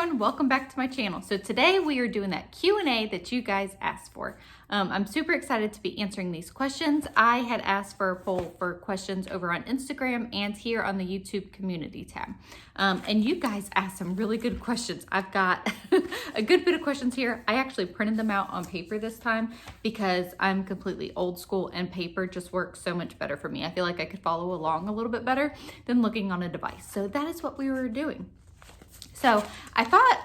everyone, welcome back to my channel. So today we are doing that Q&A that you guys asked for. I'm super excited to be answering these questions. I had asked for a poll for questions over on Instagram and here on the YouTube community tab. And you guys asked some really good questions. I've got a good bit of questions here. I actually printed them out on paper this time because I'm completely old school and paper just works so much better for me. I feel like I could follow along a little bit better than looking on a device. So that is what we were doing. So I thought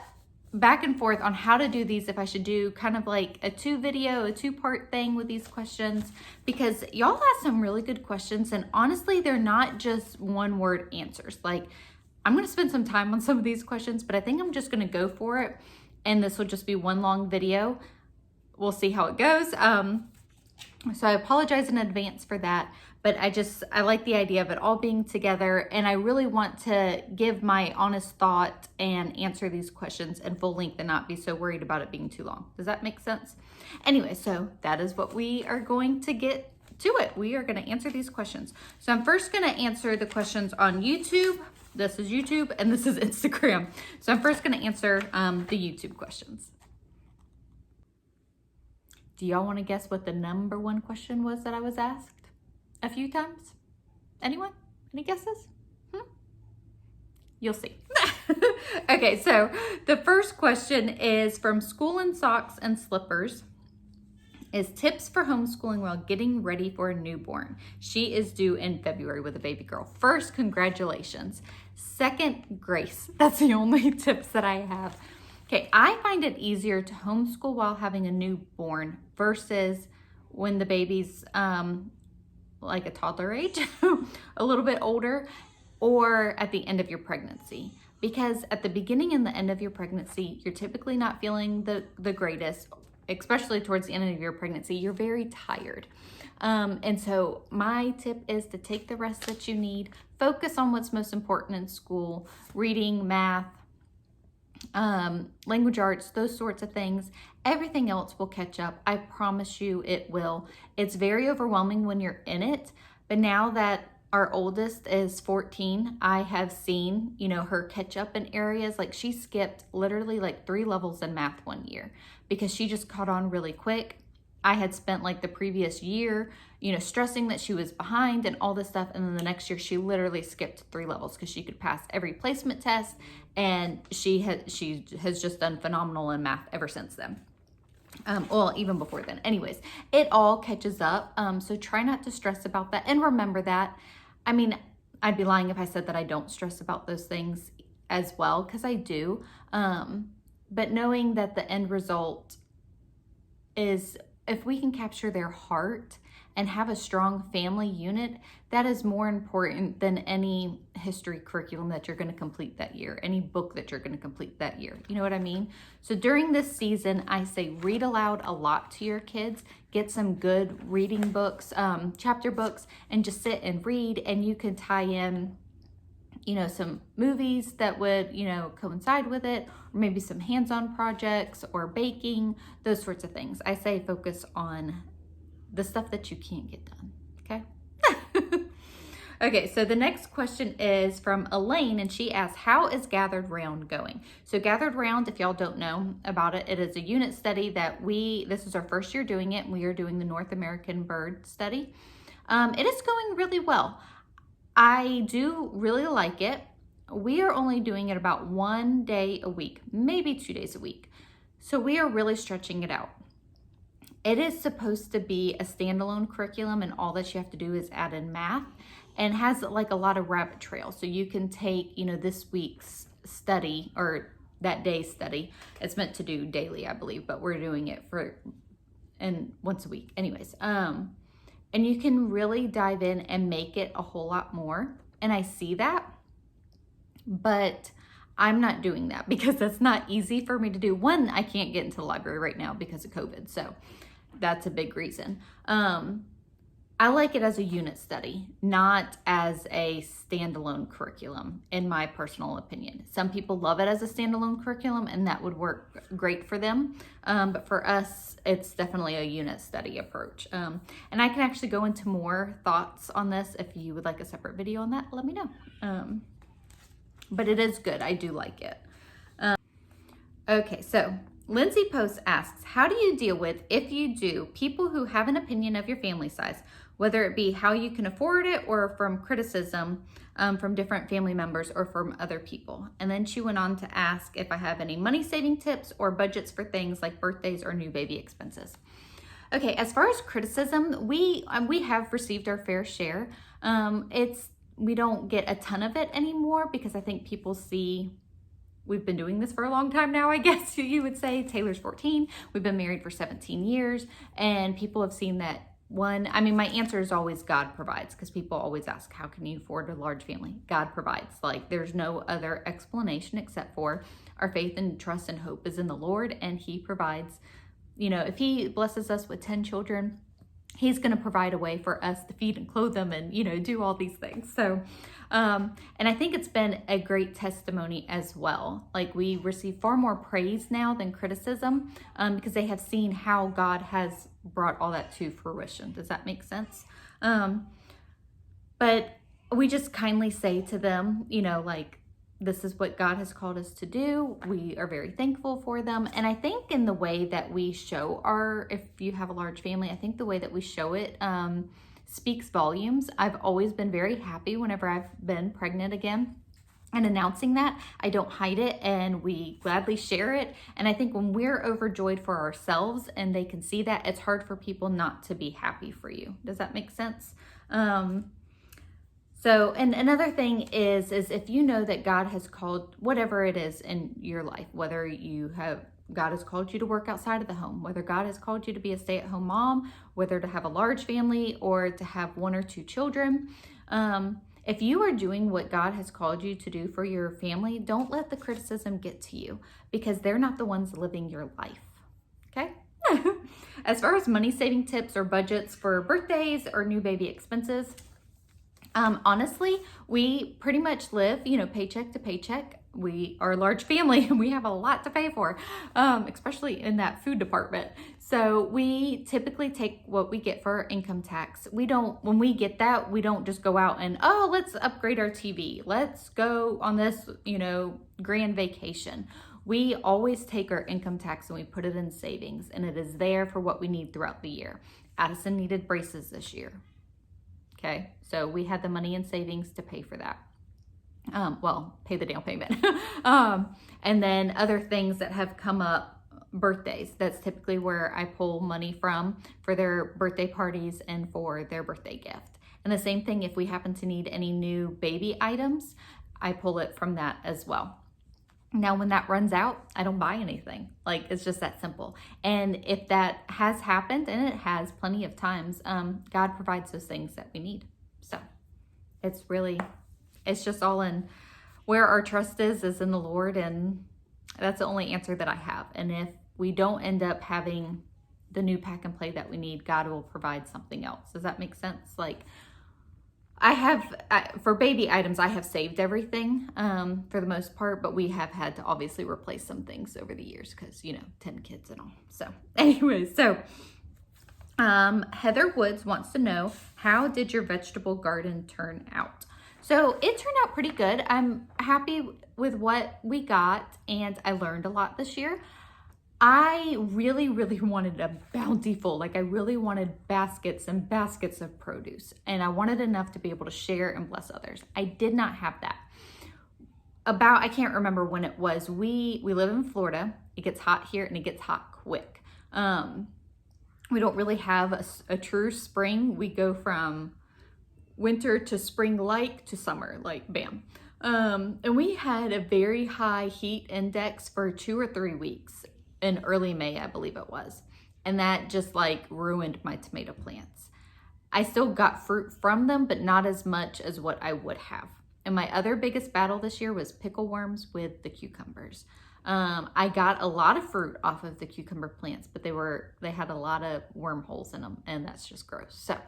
back and forth on how to do these, if I should do kind of like a two-part thing with these questions, because y'all asked some really good questions, and honestly, they're not just one-word answers. Like, I'm going to spend some time on some of these questions, but I think I'm just going to go for it, and this will just be one long video. We'll see how it goes. So I apologize in advance for that, but I like the idea of it all being together, and I really want to give my honest thought and answer these questions in full length and not be so worried about it being too long. Does that make sense? Anyway, so that is what we are going to get to it. We are going to answer these questions. So I'm first going to answer the questions on YouTube. This is YouTube and this is Instagram. So I'm first going to answer the YouTube questions. Do y'all want to guess what the number one question was that I was asked a few times? Anyone? Any guesses? You'll see. Okay, so the first question is from School in Socks and Slippers. Is tips for homeschooling while getting ready for a newborn. She is due in February with a baby girl. First, congratulations. Second, grace. That's the only tips that I have. Okay, I find it easier to homeschool while having a newborn versus when the baby's like a toddler age, a little bit older, or at the end of your pregnancy. Because at the beginning and the end of your pregnancy, you're typically not feeling the greatest, especially towards the end of your pregnancy. You're very tired. And so my tip is to take the rest that you need, focus on what's most important in school, reading, math, language arts, those sorts of things. Everything else will catch up. I promise you it will. It's very overwhelming when you're in it, but now that our oldest is 14, I have seen, her catch up in areas. Like, she skipped literally like 3 levels in math one year because she just caught on really quick. I had spent like the previous year, stressing that she was behind and all this stuff. And then the next year she literally skipped 3 levels because she could pass every placement test. And she has just done phenomenal in math ever since then. Well, even before then. Anyways, it all catches up. So try not to stress about that. And remember that. I mean, I'd be lying if I said that I don't stress about those things as well, because I do. But knowing that the end result is, if we can capture their heart and have a strong family unit, that is more important than any history curriculum that you're going to complete that year, any book that you're going to complete that year. You know what I mean? So during this season, I say read aloud a lot to your kids. Get some good reading books, chapter books, and just sit and read. And you can tie in, some movies that would, coincide with it, or maybe some hands-on projects or baking, those sorts of things. I say focus on the stuff that you can't get done, okay? Okay, so the next question is from Elaine, and she asks, how is Gathered Round going? So Gathered Round, if y'all don't know about it, it is a unit study that this is our first year doing it, and we are doing the North American Bird Study. It is going really well. I do really like it. We are only doing it about 1 day a week, maybe 2 days a week. So we are really stretching it out. It is supposed to be a standalone curriculum, and all that you have to do is add in math, and has like a lot of rabbit trails. So you can take, this week's study or that day's study. It's meant to do daily, I believe, but we're doing it once a week. Anyways, and you can really dive in and make it a whole lot more. And I see that, but I'm not doing that because that's not easy for me to do. One, I can't get into the library right now because of COVID. So that's a big reason. I like it as a unit study, not as a standalone curriculum, in my personal opinion. Some people love it as a standalone curriculum, and that would work great for them. But for us, it's definitely a unit study approach. And I can actually go into more thoughts on this. If you would like a separate video on that, let me know. But it is good. I do like it. Okay, so Lindsay Post asks, how do you deal with, if you do, people who have an opinion of your family size, whether it be how you can afford it or from criticism from different family members or from other people? And then she went on to ask if I have any money saving tips or budgets for things like birthdays or new baby expenses. Okay, as far as criticism, we have received our fair share. We don't get a ton of it anymore because I think people see we've been doing this for a long time now, I guess you would say. Taylor's 14. We've been married for 17 years. And people have seen that my answer is always God provides, because people always ask, how can you afford a large family? God provides. Like, there's no other explanation except for our faith and trust and hope is in the Lord, and he provides. If he blesses us with 10 children, he's going to provide a way for us to feed and clothe them and, do all these things. So, and I think it's been a great testimony as well. Like, we receive far more praise now than criticism because they have seen how God has brought all that to fruition. Does that make sense? But we just kindly say to them, this is what God has called us to do. We are very thankful for them. And I think in the way that we show if you have a large family, I think the way that we show it speaks volumes. I've always been very happy whenever I've been pregnant again and announcing that. I don't hide it, and we gladly share it. And I think when we're overjoyed for ourselves and they can see that, it's hard for people not to be happy for you. Does that make sense? So, and another thing is if you know that God has called whatever it is in your life, whether God has called you to work outside of the home, whether God has called you to be a stay-at-home mom, whether to have a large family or to have 1 or 2 children, if you are doing what God has called you to do for your family, don't let the criticism get to you, because they're not the ones living your life. Okay? As far as money saving tips or budgets for birthdays or new baby expenses, honestly, we pretty much live, paycheck to paycheck. We are a large family and we have a lot to pay for, especially in that food department. So we typically take what we get for our income tax. When we get that, we don't just go out and, let's upgrade our TV. Let's go on this, grand vacation. We always take our income tax and we put it in savings, and it is there for what we need throughout the year. Addison needed braces this year. Okay, so we had the money in savings to pay for that. Pay the down payment. And then other things that have come up, birthdays. That's typically where I pull money from for their birthday parties and for their birthday gift. And the same thing, if we happen to need any new baby items, I pull it from that as well. Now, when that runs out, I don't buy anything. Like, it's just that simple. And if that has happened, and it has plenty of times, God provides those things that we need. So it's just all in where our trust is in the Lord. And that's the only answer that I have. And if we don't end up having the new pack and play that we need, God will provide something else. Does that make sense? Like, for baby items, I have saved everything for the most part, but we have had to obviously replace some things over the years because, 10 kids and all. So anyways, Heather Woods wants to know, how did your vegetable garden turn out? So it turned out pretty good. I'm happy with what we got, and I learned a lot this year. I really, really wanted a bountiful, I really wanted baskets and baskets of produce, and I wanted enough to be able to share and bless others. I did not have that. I can't remember when it was. We live in Florida. It gets hot here, and it gets hot quick. We don't really have a true spring. We go from winter to spring-like to summer, bam. And we had a very high heat index for 2 or 3 weeks. In early May, I believe it was. And that just ruined my tomato plants. I still got fruit from them, but not as much as what I would have. And my other biggest battle this year was pickle worms with the cucumbers. I got a lot of fruit off of the cucumber plants, but they had a lot of wormholes in them, and that's just gross. So,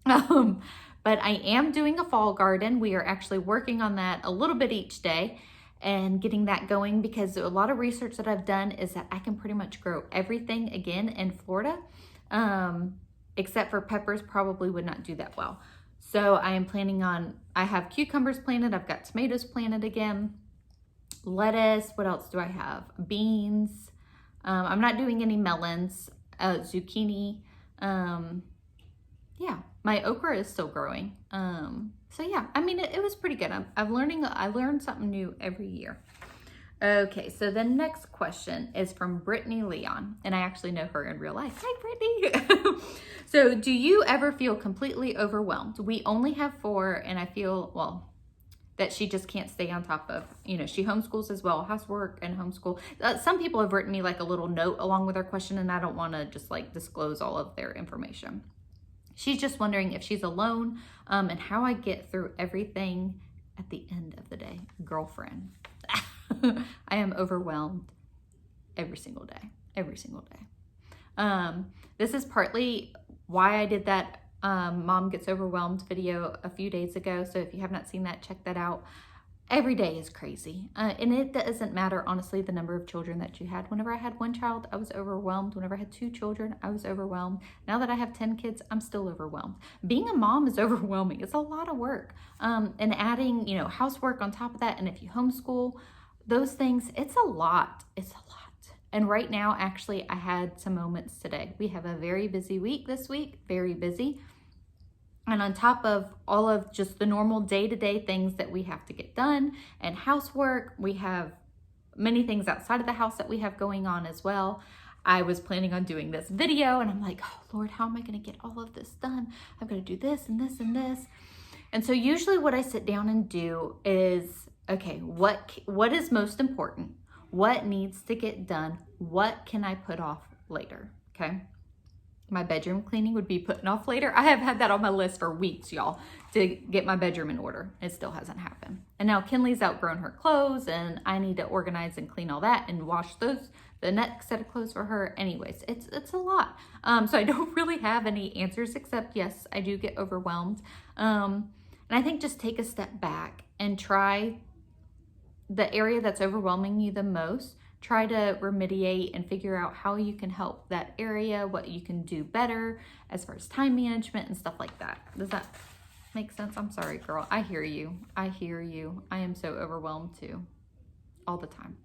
but I am doing a fall garden. We are actually working on that a little bit each day and getting that going, because a lot of research that I've done is that I can pretty much grow everything again in Florida, except for peppers probably would not do that well. So I am planning on, I have cucumbers planted, I've got tomatoes planted again, lettuce. What else do I have? Beans. I'm not doing any melons, zucchini. Yeah, my okra is still growing. So yeah, I mean, it was pretty good. I learned something new every year. Okay, so the next question is from Brittany Leon, and I actually know her in real life. Hi, Brittany. So do you ever feel completely overwhelmed? We only have 4, and I feel, well, that she just can't stay on top of, she homeschools as well, housework and homeschool. Some people have written me like a little note along with their question, and I don't want to just like disclose all of their information. She's just wondering if she's alone, and how I get through everything at the end of the day. Girlfriend. I am overwhelmed every single day. This is partly why I did that Mom Gets Overwhelmed video a few days ago. So if you have not seen that, check that out. Every day is crazy. And it doesn't matter, honestly, the number of children that you had. Whenever I had 1 child, I was overwhelmed. Whenever I had 2 children, I was overwhelmed. Now that I have 10 kids, I'm still overwhelmed. Being a mom is overwhelming. It's a lot of work. And adding, housework on top of that. And if you homeschool, those things, it's a lot. And right now, actually, I had some moments today. We have a very busy week this week, very busy. And on top of all of just the normal day-to-day things that we have to get done and housework, we have many things outside of the house that we have going on as well. I was planning on doing this video, and I'm like, oh Lord, how am I going to get all of this done? I've got to do this and this and this. And so usually what I sit down and do is, okay, what is most important? What needs to get done? What can I put off later? Okay. My bedroom cleaning would be putting off later. I have had that on my list for weeks, y'all, to get my bedroom in order. It still hasn't happened. And now Kinley's outgrown her clothes, and I need to organize and clean all that and wash the next set of clothes for her. Anyways, it's a lot. So I don't really have any answers except, yes, I do get overwhelmed. And I think just take a step back and try the area that's overwhelming you the most. Try to remediate and figure out how you can help that area, what you can do better as far as time management and stuff like that. Does that make sense? I'm sorry, girl. I hear you. I am so overwhelmed too, all the time.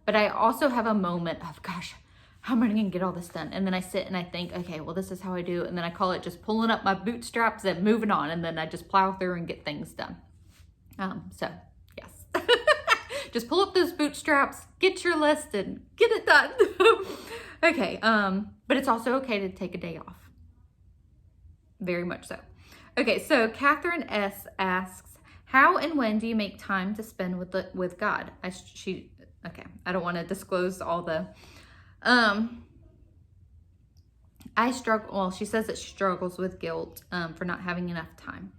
But I also have a moment of, gosh, how am I going to get all this done? And then I sit and I think, okay, well, this is how I do. And then I call it just pulling up my bootstraps and moving on. And then I just plow through and get things done. So yes. Just pull up those bootstraps, get your list, and get it done. Okay, but it's also okay to take a day off. Very much so. Okay, so Catherine S. asks, how and when do you make time to spend with God? Okay, I don't want to disclose all the, I struggle, well, she says that she struggles with guilt for not having enough time.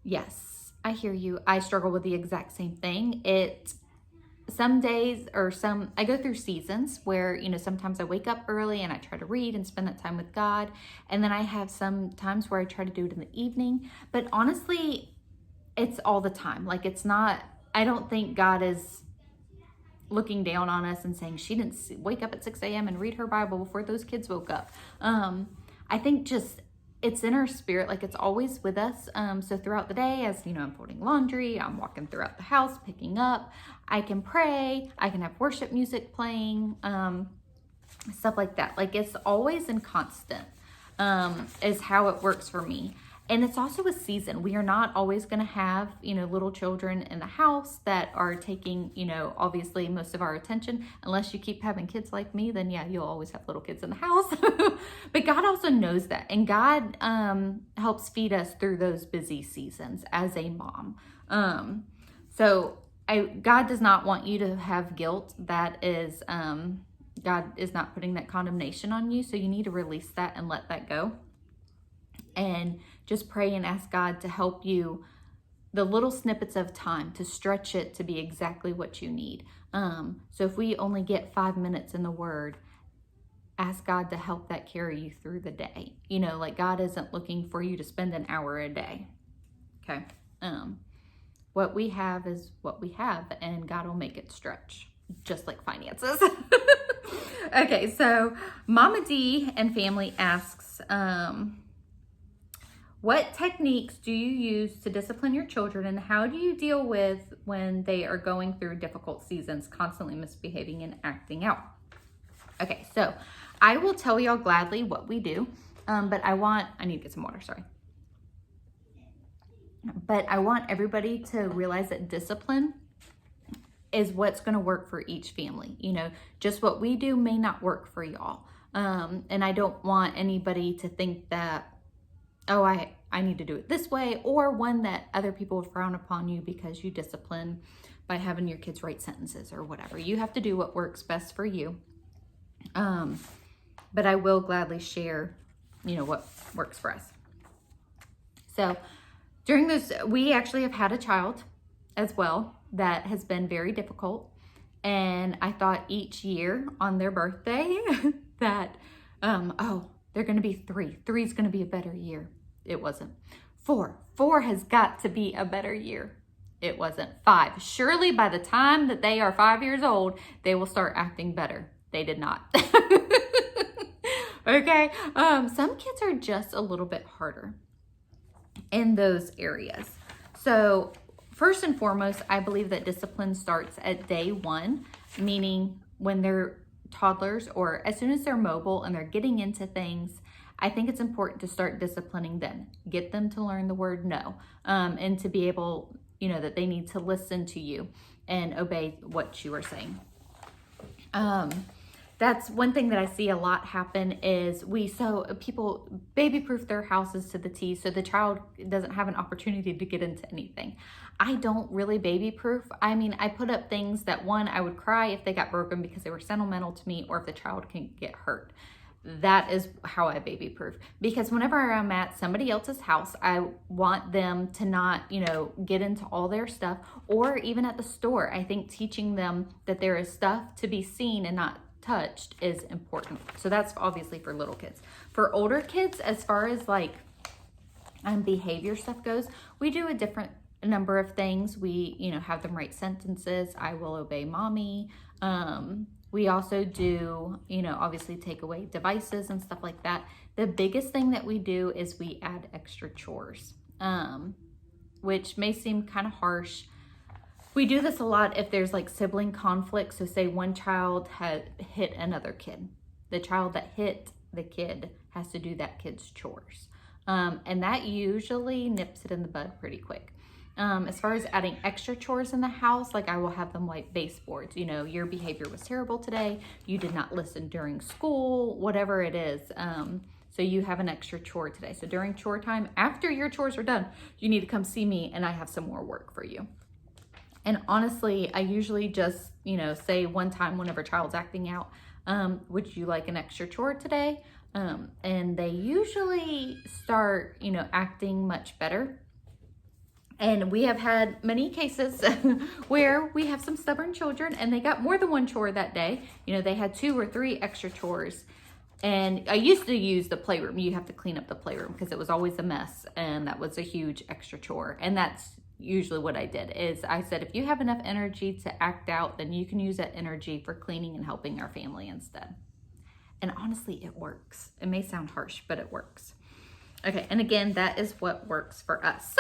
Yes, I hear you. I struggle with the exact same thing. Some days I go through seasons where, sometimes I wake up early and I try to read and spend that time with God. And then I have some times where I try to do it in the evening. But honestly, it's all the time. Like I don't think God is looking down on us and saying she didn't wake up at 6 a.m. and read her Bible before those kids woke up. I think just it's in our spirit, like it's always with us. So throughout the day, as I'm folding laundry, I'm walking throughout the house, picking up, I can pray, I can have worship music playing, stuff like that. Like it's always in constant, is how it works for me. And it's also a season. We are not always going to have, little children in the house that are taking, obviously most of our attention. Unless you keep having kids like me, then yeah, you'll always have little kids in the house. But God also knows that. And God helps feed us through those busy seasons as a mom. So God does not want you to have guilt. That is, God is not putting that condemnation on you. So you need to release that and let that go. And just pray and ask God to help you, the little snippets of time, to stretch it to be exactly what you need. So if we only get 5 minutes in the Word, ask God to help that carry you through the day. Like God isn't looking for you to spend an hour a day. Okay. What we have is what we have, and God will make it stretch, just like finances. Okay, so Mama D and family asks, what techniques do you use to discipline your children, and how do you deal with when they are going through difficult seasons, constantly misbehaving and acting out. Okay, so I will tell y'all gladly what we do, but I need to get some water, sorry. But I want everybody to realize that discipline is what's going to work for each family. You know, just what we do may not work for y'all. And I don't want anybody to think that, oh, I need to do it this way, or one that other people would frown upon you because you discipline by having your kids write sentences or whatever. You have to do what works best for you. But I will gladly share, you know, what works for us. So during this, we actually have had a child as well that has been very difficult. And I thought each year on their birthday that, oh, they're going to be 3. 3 is going to be a better year. It wasn't. 4 has got to be a better year. It wasn't. 5. Surely by the time that they are 5 years old, they will start acting better. They did not. Okay. Some kids are just a little bit harder in those areas. So first and foremost, I believe that discipline starts at day 1, meaning when they're toddlers or as soon as they're mobile and they're getting into things. I think it's important to start disciplining them, get them to learn the word no, and to be able, you know, that they need to listen to you and obey what you are saying. That's one thing that I see a lot happen is people baby-proof their houses to the T so the child doesn't have an opportunity to get into anything. I don't really baby-proof. I mean, I put up things that, one, I would cry if they got broken because they were sentimental to me or if the child can get hurt. That is how I baby-proof. Because whenever I'm at somebody else's house, I want them to not, you know, get into all their stuff. Or even at the store, I think teaching them that there is stuff to be seen and not touched is important. So that's obviously for little kids. For older kids, as far as like behavior stuff goes, we do a different number of things. We, you know, have them write sentences. I will obey mommy. We also do, you know, obviously take away devices and stuff like that. The biggest thing that we do is we add extra chores, which may seem kind of harsh. We do this a lot if there's like sibling conflict. So say one child had hit another kid. The child that hit the kid has to do that kid's chores. And that usually nips it in the bud pretty quick. As far as adding extra chores in the house, like I will have them wipe baseboards. You know, your behavior was terrible today. You did not listen during school, whatever it is. So you have an extra chore today. So during chore time, after your chores are done, you need to come see me and I have some more work for you. And honestly, I usually just, you know, say one time whenever child's acting out, would you like an extra chore today? And they usually start, you know, acting much better. And we have had many cases where we have some stubborn children and they got more than one chore that day. You know, they had 2 or 3 extra chores. And I used to use the playroom. You have to clean up the playroom because it was always a mess. And that was a huge extra chore. And that's usually what I did is I said, if you have enough energy to act out, then you can use that energy for cleaning and helping our family instead. And honestly, it works. It may sound harsh, but it works. Okay, and again, that is what works for us.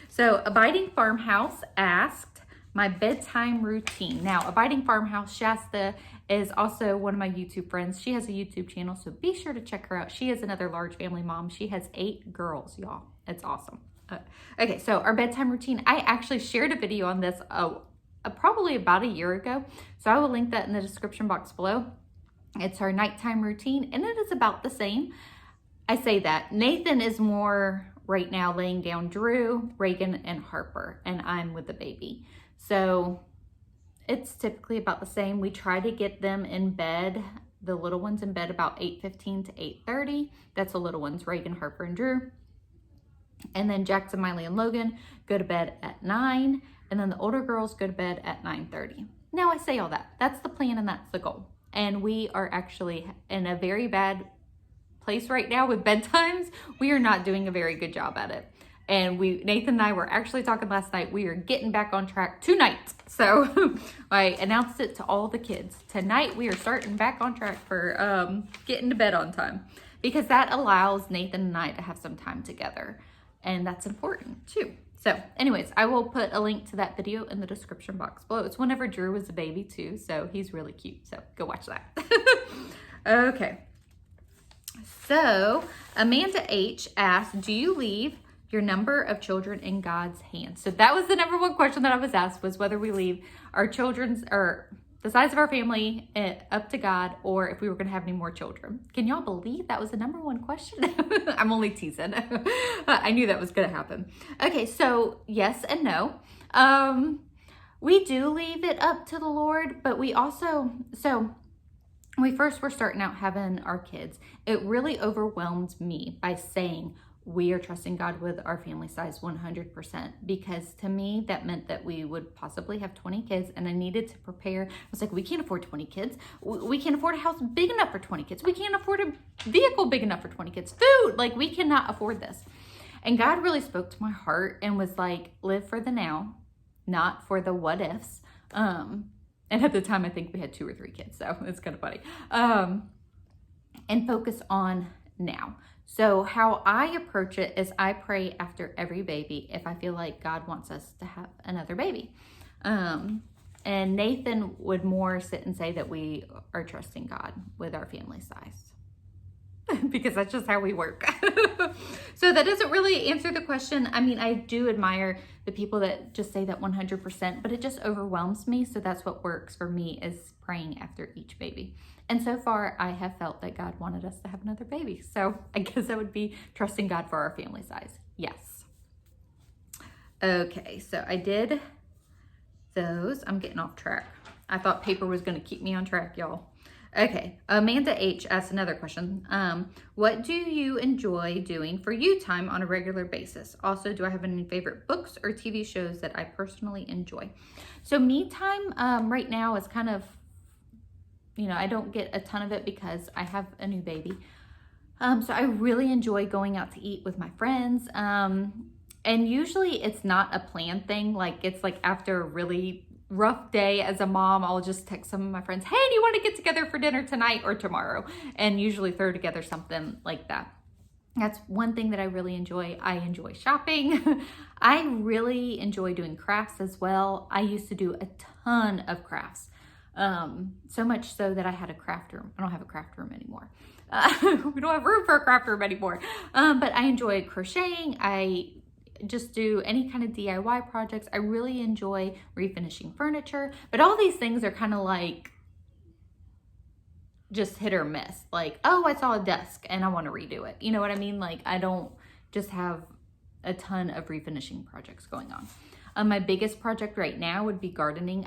So Abiding Farmhouse asked my bedtime routine. Now, Abiding Farmhouse, Shasta is also one of my YouTube friends. She has a YouTube channel, so be sure to check her out. She is another large family mom. She has 8 girls, y'all. It's awesome. Okay, so our bedtime routine, I actually shared a video on this probably about a year ago. So I will link that in the description box below. It's our nighttime routine, and it is about the same. I say that. Nathan is more right now laying down Drew, Reagan, and Harper, and I'm with the baby. So it's typically about the same. We try to get them in bed, the little ones in bed about 8:15 to 8:30. That's the little ones, Reagan, Harper, and Drew. And then Jackson, Miley, and Logan go to bed at 9. And then the older girls go to bed at 9:30. Now I say all that. That's the plan and that's the goal. And we are actually in a very bad place right now with bedtimes. We are not doing a very good job at it. And Nathan and I were actually talking last night. We are getting back on track tonight. So I announced it to all the kids. Tonight we are starting back on track for getting to bed on time. Because that allows Nathan and I to have some time together. And that's important too. So anyways, I will put a link to that video in the description box below. It's whenever Drew was a baby too, so he's really cute. So go watch that. Okay. So Amanda H asked, do you leave your number of children in God's hands? So that was the number one question that I was asked, was whether we leave our children's or the size of our family up to God, or if we were going to have any more children. Can y'all believe that was the number one question? I'm only teasing. I knew that was going to happen. Okay, so yes and no. We do leave it up to the Lord, but we also, so when we first were starting out having our kids, it really overwhelmed me by saying we are trusting God with our family size 100%, because to me that meant that we would possibly have 20 kids, and I needed to prepare. I was like, we can't afford 20 kids. We can't afford a house big enough for 20 kids. We can't afford a vehicle big enough for 20 kids. Food, like we cannot afford this. And God really spoke to my heart and was like, live for the now, not for the what ifs. And at the time, I think we had 2 or 3 kids, so it's kind of funny. And focus on now. So how I approach it is I pray after every baby if I feel like God wants us to have another baby. And Nathan would more sit and say that we are trusting God with our family size. Because that's just how we work. So that doesn't really answer the question. I mean, I do admire the people that just say that 100%, but it just overwhelms me. So that's what works for me, is praying after each baby. And so far, I have felt that God wanted us to have another baby. So I guess that would be trusting God for our family size. Yes. Okay, so I did those. I'm getting off track. I thought paper was going to keep me on track, y'all. Okay, Amanda H asked another question. What do you enjoy doing for you time on a regular basis? Also, do I have any favorite books or TV shows that I personally enjoy? So me time right now is kind of, you know, I don't get a ton of it because I have a new baby. So I really enjoy going out to eat with my friends. And usually it's not a planned thing. Like it's like after a really rough day as a mom, I'll just text some of my friends, hey, do you want to get together for dinner tonight or tomorrow? And usually throw together something like that. That's one thing that I really enjoy. I enjoy shopping. I really enjoy doing crafts as well. I used to do a ton of crafts. So much so that I had a craft room. I don't have a craft room anymore. We don't have room for a craft room anymore. But I enjoy crocheting. I just do any kind of DIY projects. I really enjoy refinishing furniture, but all these things are kind of like just hit or miss. Like, oh, I saw a desk and I want to redo it. You know what I mean? Like, I don't just have a ton of refinishing projects going on. My biggest project right now would be gardening.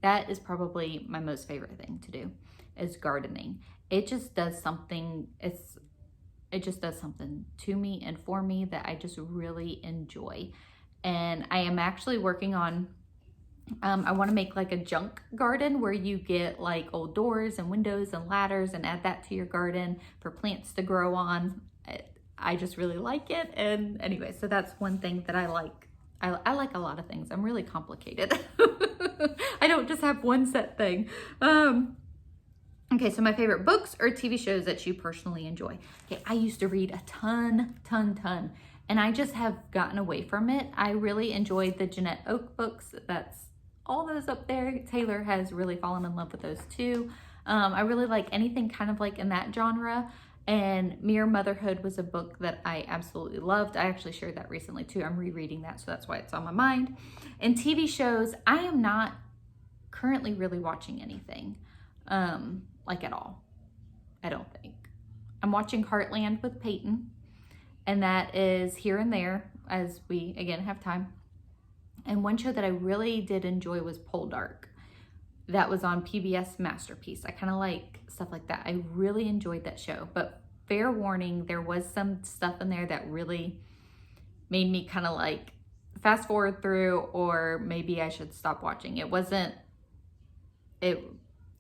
That is probably my most favorite thing to do, is gardening. It just does something, it just does something to me and for me that I just really enjoy. And I am actually working on, I want to make like a junk garden where you get like old doors and windows and ladders and add that to your garden for plants to grow on. I just really like it. And anyway, so that's one thing that I like. I like a lot of things. I'm really complicated. I don't just have one set thing. Okay, so my favorite books or TV shows that you personally enjoy. Okay, I used to read a ton, and I just have gotten away from it. I really enjoyed the Jeanette Oak books. That's all those up there. Taylor has really fallen in love with those too. I really like anything kind of like in that genre. And Mere Motherhood was a book that I absolutely loved. I actually shared that recently too. I'm rereading that, so that's why it's on my mind. And TV shows, I am not currently really watching anything. Like at all. I don't think. I'm watching Heartland with Payton, and that is here and there as we again have time. And one show that I really did enjoy was Poldark. That was on PBS Masterpiece. I kind of like stuff like that. I really enjoyed that show, but fair warning, there was some stuff in there that really made me kind of like fast forward through, or maybe I should stop watching.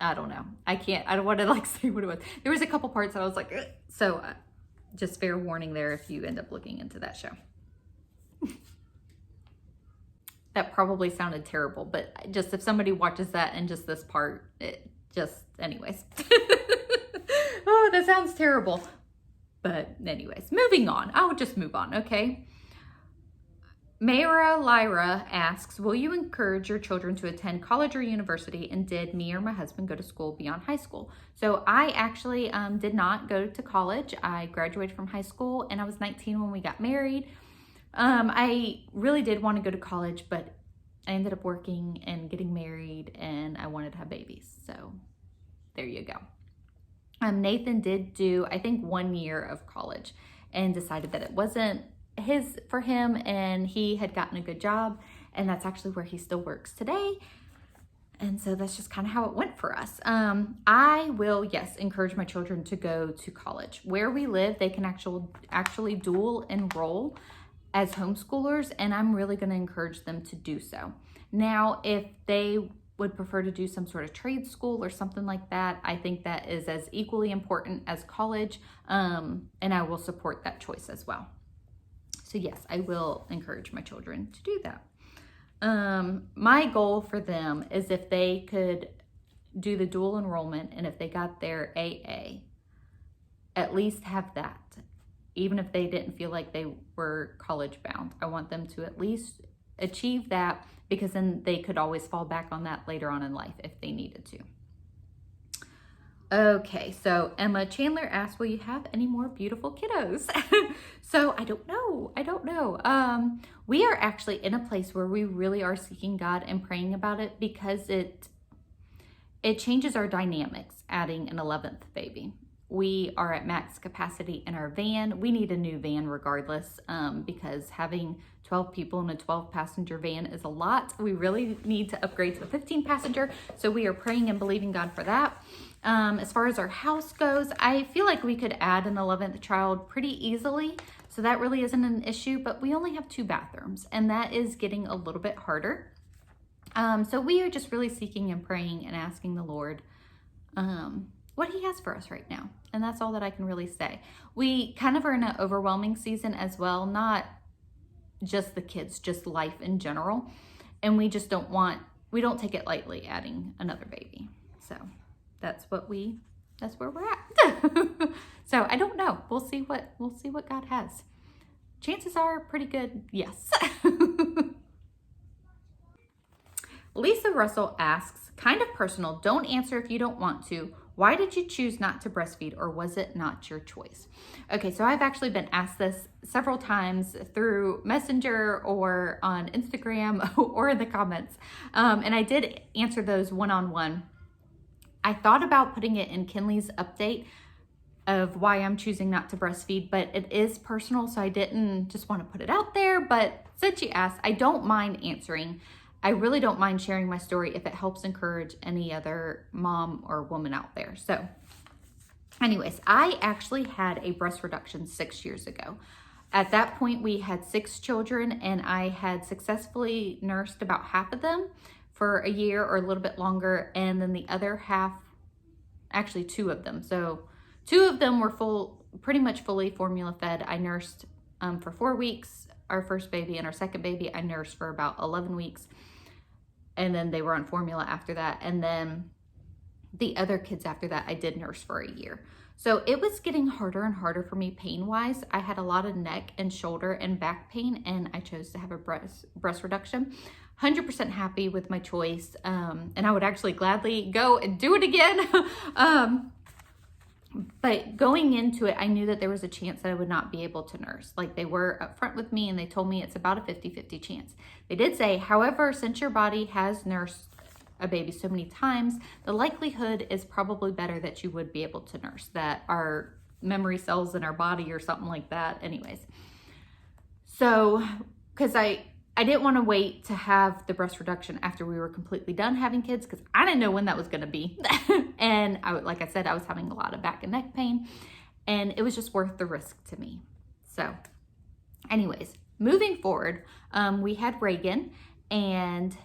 I don't know. I don't want to like say what it was. There was a couple parts that I was like, ugh. So just fair warning there if you end up looking into that show. That probably sounded terrible, but just if somebody watches that and just this part, anyways. Oh, that sounds terrible. But anyways, moving on. I'll just move on, okay? Mayra Lyra asks, will you encourage your children to attend college or university? And did me or my husband go to school beyond high school? So I actually did not go to college. I graduated from high school and I was 19 when we got married. I really did want to go to college, but I ended up working and getting married and I wanted to have babies. So there you go. Nathan did do, I think, 1 year of college and decided that it wasn't for him, and he had gotten a good job, and that's actually where he still works today. And so that's just kind of how it went for us. I will, yes, encourage my children to go to college. Where we live, they can actually dual enroll as homeschoolers, and I'm really going to encourage them to do so. Now, if they would prefer to do some sort of trade school or something like that, I think that is as equally important as college, and I will support that choice as well. So yes, I will encourage my children to do that. My goal for them is if they could do the dual enrollment and if they got their AA, at least have that. Even if they didn't feel like they were college bound, I want them to at least achieve that, because then they could always fall back on that later on in life if they needed to. Okay, so Emma Chandler asked, will you have any more beautiful kiddos? So I don't know. We are actually in a place where we really are seeking God and praying about it, because it changes our dynamics adding an 11th baby. We are at max capacity in our van. We need a new van regardless, because having 12 people in a 12-passenger van is a lot. We really need to upgrade to a 15-passenger. So we are praying and believing God for that. As far as our house goes, I feel like we could add an 11th child pretty easily. So that really isn't an issue, but we only have 2 bathrooms, and that is getting a little bit harder. So we are just really seeking and praying and asking the Lord what he has for us right now. And that's all that I can really say. We kind of are in an overwhelming season as well, not just the kids, just life in general. And we just we don't take it lightly adding another baby. So that's where we're at. So I don't know. We'll see what God has. Chances are pretty good, yes. Lisa Russell asks, kind of personal, don't answer if you don't want to. Why did you choose not to breastfeed, or was it not your choice? Okay, so I've actually been asked this several times through Messenger or on Instagram or in the comments. And I did answer those one-on-one. I thought about putting it in Kinley's update of why I'm choosing not to breastfeed, but it is personal, so I didn't just want to put it out there. But since you asked, I don't mind answering. I really don't mind sharing my story if it helps encourage any other mom or woman out there. So anyways, I actually had a breast reduction 6 years ago. At that point, we had 6 children, and I had successfully nursed about half of them for a year or a little bit longer. And then the other half, actually 2 of them. So 2 of them were pretty much fully formula fed. I nursed for 4 weeks, our first baby, and our second baby I nursed for about 11 weeks. And then they were on formula after that. And then the other kids after that, I did nurse for a year. So it was getting harder and harder for me pain-wise. I had a lot of neck and shoulder and back pain, and I chose to have a breast reduction. 100% happy with my choice. And I would actually gladly go and do it again. But going into it, I knew that there was a chance that I would not be able to nurse. Like, they were upfront with me and they told me it's about a 50-50 chance. They did say, however, since your body has nursed a baby so many times, the likelihood is probably better that you would be able to nurse, that our memory cells in our body or something like that. Anyways, so because I didn't want to wait to have the breast reduction after we were completely done having kids, because I didn't know when that was going to be. And like I said, I was having a lot of back and neck pain, and it was just worth the risk to me. So anyways, moving forward, we had Reagan, and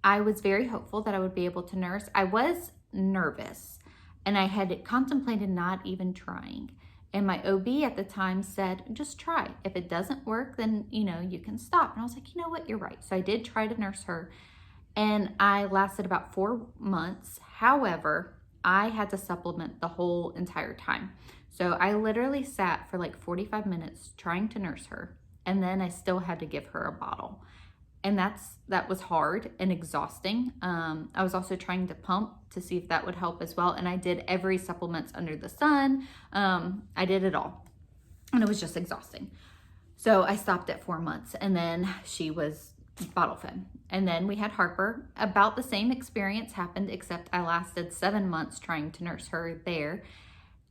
I was very hopeful that I would be able to nurse. I was nervous, and I had contemplated not even trying. And my OB at the time said, just try. If it doesn't work, then, you can stop. And I was like, you know what, you're right. So I did try to nurse her, and I lasted about 4 months. However, I had to supplement the whole entire time. So I literally sat for like 45 minutes trying to nurse her, and then I still had to give her a bottle. And that was hard and exhausting. I was also trying to pump to see if that would help as well. And I did every supplements under the sun. I did it all. And it was just exhausting. So I stopped at 4 months, and then she was bottle fed. And then we had Harper. About the same experience happened, except I lasted 7 months trying to nurse her there.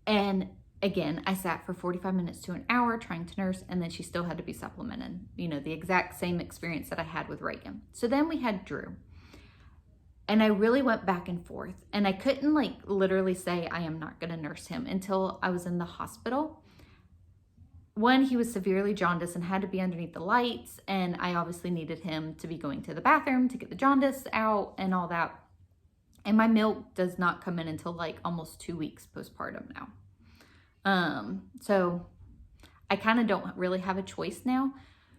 And again, I sat for 45 minutes to an hour trying to nurse, and then she still had to be supplemented. You know, the exact same experience that I had with Reagan. So then we had Drew. And I really went back and forth. And I couldn't like literally say I am not going to nurse him until I was in the hospital. One, he was severely jaundiced and had to be underneath the lights. And I obviously needed him to be going to the bathroom to get the jaundice out and all that. And my milk does not come in until like almost 2 weeks postpartum now. So I kind of don't really have a choice now.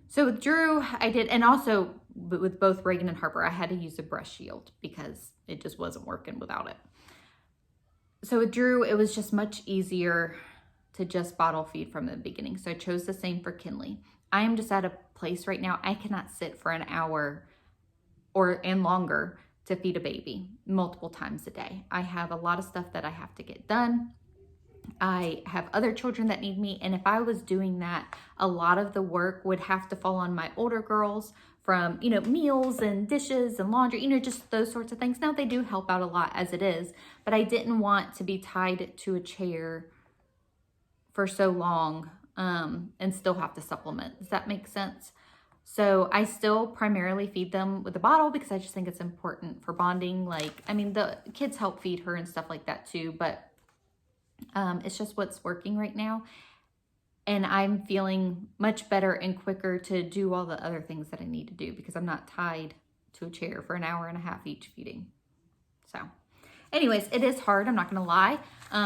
So with Drew, I did, and also with both Reagan and Harper, I had to use a breast shield because it just wasn't working without it. So with Drew, it was just much easier to just bottle feed from the beginning. So I chose the same for Kinley. I am just at a place right now, I cannot sit for an hour and longer to feed a baby multiple times a day. I have a lot of stuff that I have to get done. I have other children that need me. And if I was doing that, a lot of the work would have to fall on my older girls from, you know, meals and dishes and laundry, you know, just those sorts of things. Now they do help out a lot as it is, but I didn't want to be tied to a chair for so long and still have to supplement. Does that make sense? So I still primarily feed them with a bottle because I just think it's important for bonding. Like, I mean, the kids help feed her and stuff like that too, but it's just what's working right now. And I'm feeling much better and quicker to do all the other things that I need to do because I'm not tied to a chair for an hour and a half each feeding. So anyways, it is hard. I'm not going to lie.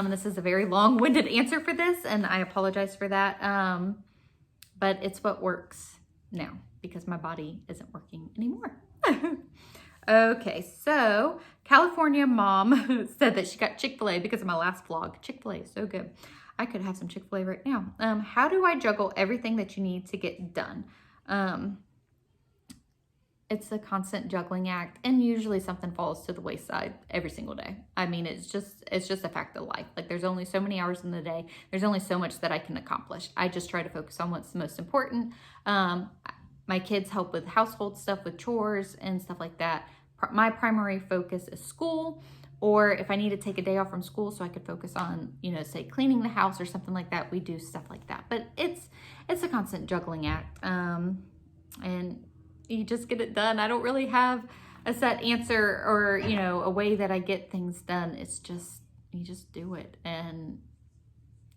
This is a very long-winded answer for this, and I apologize for that. But it's what works now because my body isn't working anymore. Okay, so California mom said that she got Chick-fil-A because of my last vlog. Chick-fil-A is so good. I could have some Chick-fil-A right now. How do I juggle everything that you need to get done? It's a constant juggling act, and usually something falls to the wayside every single day. I mean, it's just a fact of life. Like, there's only so many hours in the day. There's only so much that I can accomplish. I just try to focus on what's the most important. My kids help with household stuff, with chores and stuff like that. My primary focus is school, or if I need to take a day off from school so I could focus on, you know, say cleaning the house or something like that, we do stuff like that. But it's a constant juggling act, and you just get it done. I don't really have a set answer or, you know, a way that I get things done. It's just, you just do it. And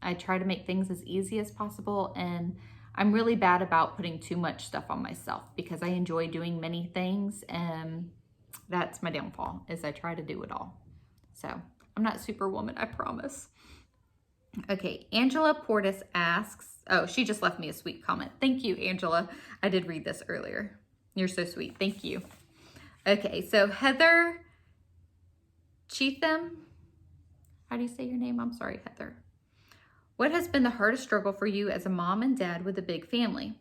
I try to make things as easy as possible. And I'm really bad about putting too much stuff on myself because I enjoy doing many things, and that's my downfall, is I try to do it all. So I'm not Superwoman, I promise. Okay, Angela Portis asks, oh, she just left me a sweet comment. Thank you, Angela. I did read this earlier. You're so sweet. Thank you. Okay, so Heather Cheatham, how do you say your name? I'm sorry, Heather. What has been the hardest struggle for you as a mom and dad with a big family?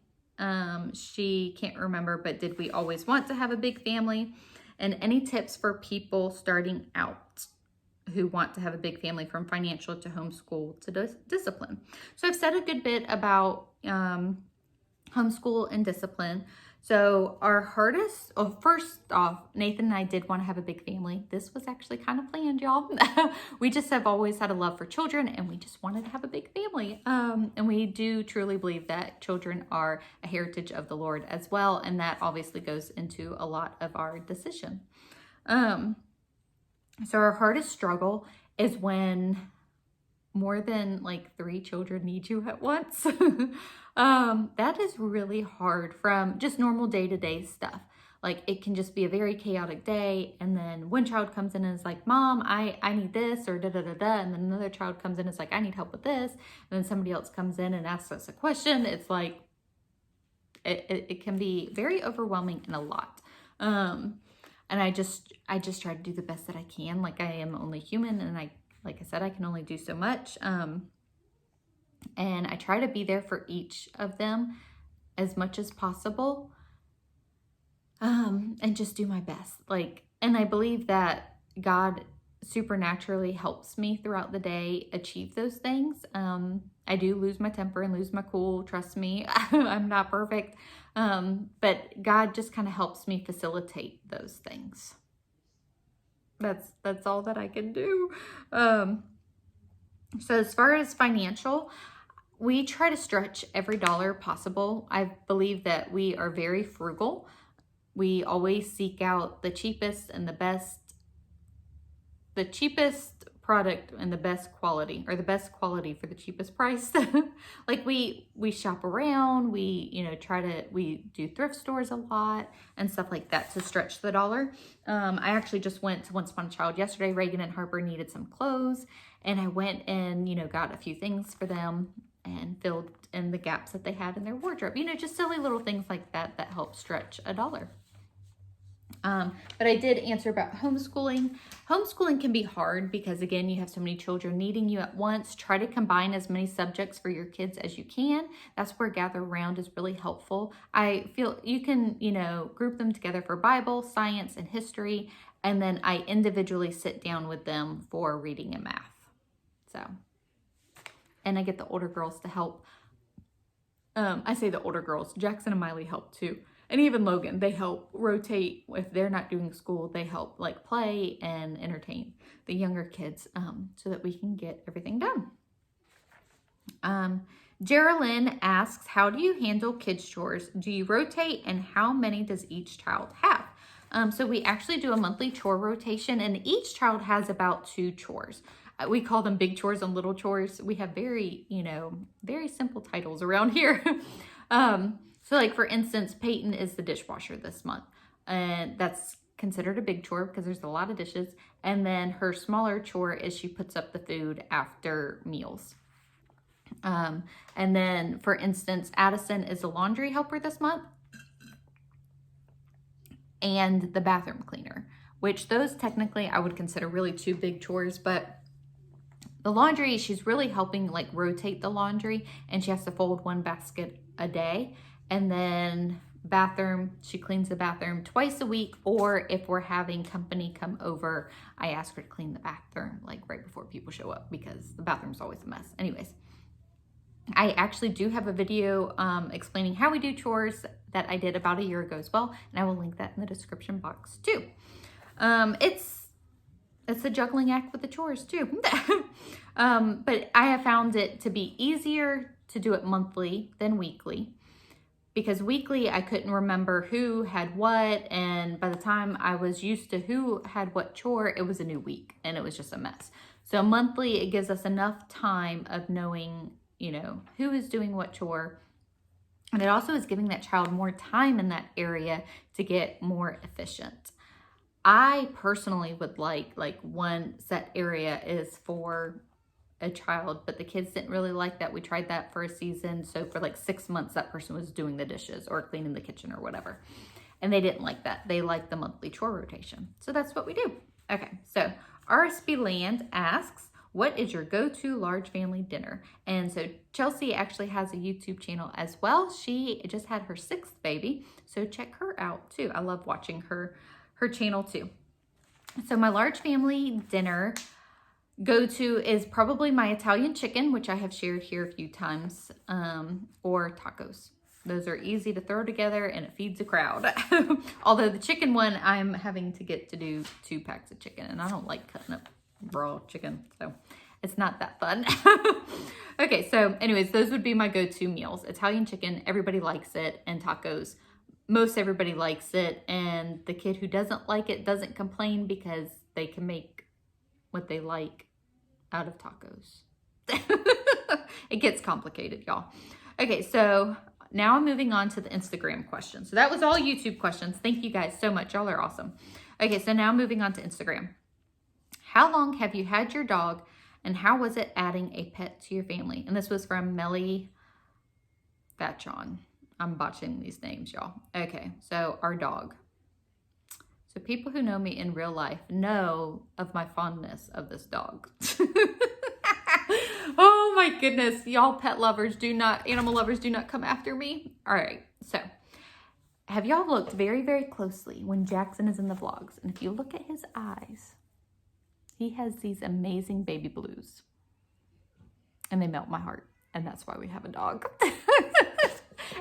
She can't remember, but did we always want to have a big family? And any tips for people starting out who want to have a big family, from financial to homeschool to discipline? So I've said a good bit about homeschool and discipline. So our hardest, oh, first off, Nathan and I did want to have a big family. This was actually kind of planned, y'all. We just have always had a love for children, and we just wanted to have a big family. And we do truly believe that children are a heritage of the Lord as well. And that obviously goes into a lot of our decision. So our hardest struggle is when more than like 3 children need you at once. That is really hard from just normal day-to-day stuff. Like, it can just be a very chaotic day, and then one child comes in and is like, Mom, I need this, or da-da-da-da, and then another child comes in and is like, I need help with this, and then somebody else comes in and asks us a question. It's like, it can be very overwhelming and a lot. And I just try to do the best that I can. Like, I am only human, and like I said, I can only do so much. And I try to be there for each of them as much as possible, and just do my best. And I believe that God supernaturally helps me throughout the day achieve those things. I do lose my temper and lose my cool. Trust me, I'm not perfect. But God just kind of helps me facilitate those things. That's all that I can do. So as far as financial, we try to stretch every dollar possible. I believe that we are very frugal. We always seek out the cheapest and the cheapest product and the best quality, or the best quality for the cheapest price. We shop around, we do thrift stores a lot and stuff like that to stretch the dollar. I actually just went to Once Upon a Child yesterday. Reagan and Harper needed some clothes, and I went and, got a few things for them and filled in the gaps that they had in their wardrobe. Just silly little things like that that help stretch a dollar. But I did answer about homeschooling. Homeschooling can be hard because, again, you have so many children needing you at once. Try to combine as many subjects for your kids as you can. That's where Gather Around is really helpful. I feel you can, group them together for Bible, science, and history. And then I individually sit down with them for reading and math. And I get the older girls to help. I say the older girls, Jackson and Miley help too. And even Logan, they help rotate. If they're not doing school, they help play and entertain the younger kids so that we can get everything done. Geraldine asks, how do you handle kids' chores? Do you rotate, and how many does each child have? So we actually do a monthly chore rotation, and each child has about 2 chores. We call them big chores and little chores. We have very simple titles around here. So for instance, Payton is the dishwasher this month, and that's considered a big chore because there's a lot of dishes. And then her smaller chore is she puts up the food after meals. And then, for instance, Addison is the laundry helper this month and the bathroom cleaner, which those technically I would consider really 2 big chores, but the laundry, she's really helping rotate the laundry, and she has to fold 1 basket a day. And then bathroom, she cleans the bathroom twice a week, or if we're having company come over, I ask her to clean the bathroom right before people show up because the bathroom's always a mess. Anyways, I actually do have a video explaining how we do chores that I did about a year ago as well, and I will link that in the description box too. It's a juggling act with the chores too. But I have found it to be easier to do it monthly than weekly, because weekly I couldn't remember who had what, and by the time I was used to who had what chore, it was a new week and it was just a mess. So monthly, it gives us enough time of knowing, who is doing what chore. And it also is giving that child more time in that area to get more efficient. I personally would like one set area is for a child, but the kids didn't really like that. We tried that for a season. So for 6 months, that person was doing the dishes or cleaning the kitchen or whatever. And they didn't like that. They liked the monthly chore rotation. So that's what we do. Okay, so RSB Land asks, what is your go-to large family dinner? And so Chelsea actually has a YouTube channel as well. She just had her 6th baby, so check her out too. I love watching her channel too. So my large family dinner go-to is probably my Italian chicken, which I have shared here a few times, or tacos. Those are easy to throw together and it feeds a crowd. Although the chicken one, I'm having to get to do 2 packs of chicken, and I don't like cutting up raw chicken, so it's not that fun. Okay, so anyways, those would be my go-to meals. Italian chicken, everybody likes it, and tacos. Most everybody likes it, and the kid who doesn't like it doesn't complain because they can make what they like out of tacos. It gets complicated, y'all. Okay, so now I'm moving on to the Instagram questions. So that was all YouTube questions. Thank you guys so much. Y'all are awesome. Okay, so now moving on to Instagram. How long have you had your dog, and how was it adding a pet to your family? And this was from Melly Vachon. I'm botching these names, y'all. Okay, so our dog. So people who know me in real life know of my fondness of this dog. Oh my goodness. Y'all animal lovers do not come after me. All right. So have y'all looked very, very closely when Jackson is in the vlogs? And if you look at his eyes, he has these amazing baby blues. And they melt my heart. And that's why we have a dog.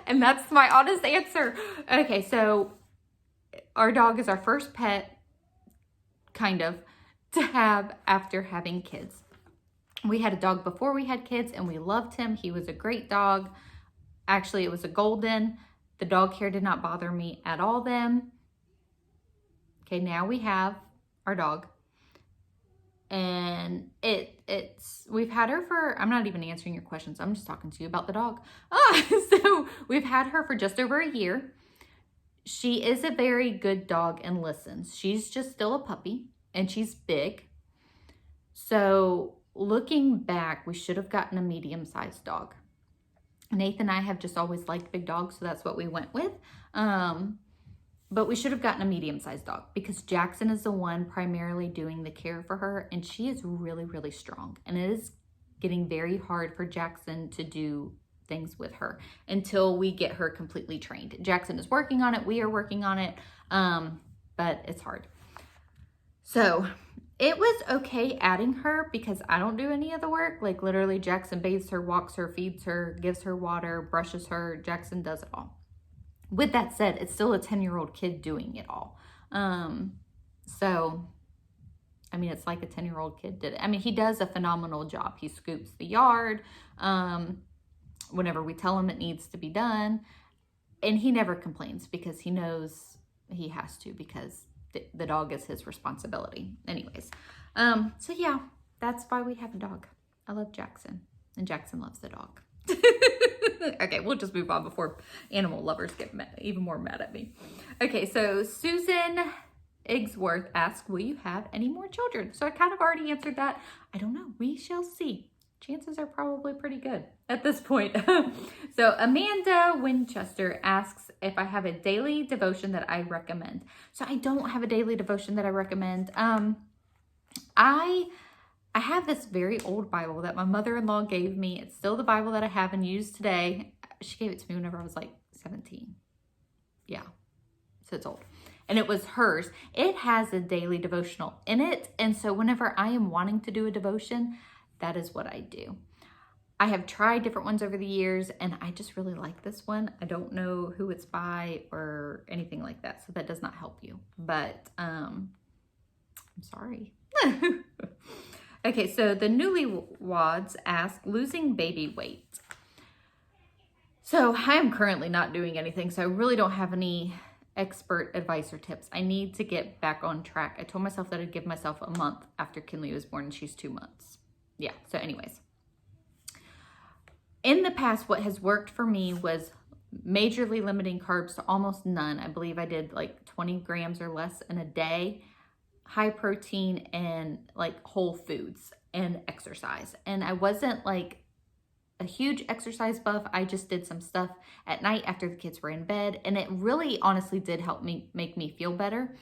And that's my honest answer. Okay, so our dog is our first pet, kind of, to have after having kids. We had a dog before we had kids and we loved him. He was a great dog. Actually, it was a golden. The dog hair did not bother me at all then. Okay, now we have our dog. And we've had her for, I'm not even answering your questions. I'm just talking to you about the dog. So we've had her for just over a year. She is a very good dog and listens. She's just still a puppy and she's big. So looking back, we should have gotten a medium-sized dog. Nathan and I have just always liked big dogs, so that's what we went with. But we should have gotten a medium-sized dog because Jackson is the one primarily doing the care for her, and she is really, really strong. And it is getting very hard for Jackson to do things with her until we get her completely trained. Jackson is working on it. We are working on it, but it's hard. So it was okay adding her because I don't do any of the work. Like literally Jackson bathes her, walks her, feeds her, gives her water, brushes her. Jackson does it all. With that said, it's still a 10-year-old kid doing it all. So, I mean, it's like a 10-year-old kid did it. I mean, he does a phenomenal job. He scoops the yard whenever we tell him it needs to be done. And he never complains because he knows he has to because the dog is his responsibility. Anyways, so yeah, that's why we have a dog. I love Jackson and Jackson loves the dog. Okay, we'll just move on before animal lovers get even more mad at me. Okay, so Susan Iggsworth asks, will you have any more children? So I kind of already answered that. I don't know. We shall see. Chances are probably pretty good at this point. So Amanda Winchester asks if I have a daily devotion that I recommend. So I don't have a daily devotion that I recommend. I have this very old Bible that my mother-in-law gave me. It's still the Bible that I have and use today. She gave it to me whenever I was like 17. Yeah, so it's old. And it was hers. It has a daily devotional in it. And so whenever I am wanting to do a devotion, that is what I do. I have tried different ones over the years and I just really like this one. I don't know who it's by or anything like that. So that does not help you, but I'm sorry. Okay, so the newlyweds ask, losing baby weight. So I am currently not doing anything, so I really don't have any expert advice or tips. I need to get back on track. I told myself that I'd give myself a month after Kinley was born and she's 2 months. Yeah, so anyways. In the past, what has worked for me was majorly limiting carbs to almost none. I believe I did like 20 grams or less in a day. High protein and like whole foods and exercise. And I wasn't like a huge exercise buff. I just did some stuff at night after the kids were in bed. And it really honestly did help me make me feel better.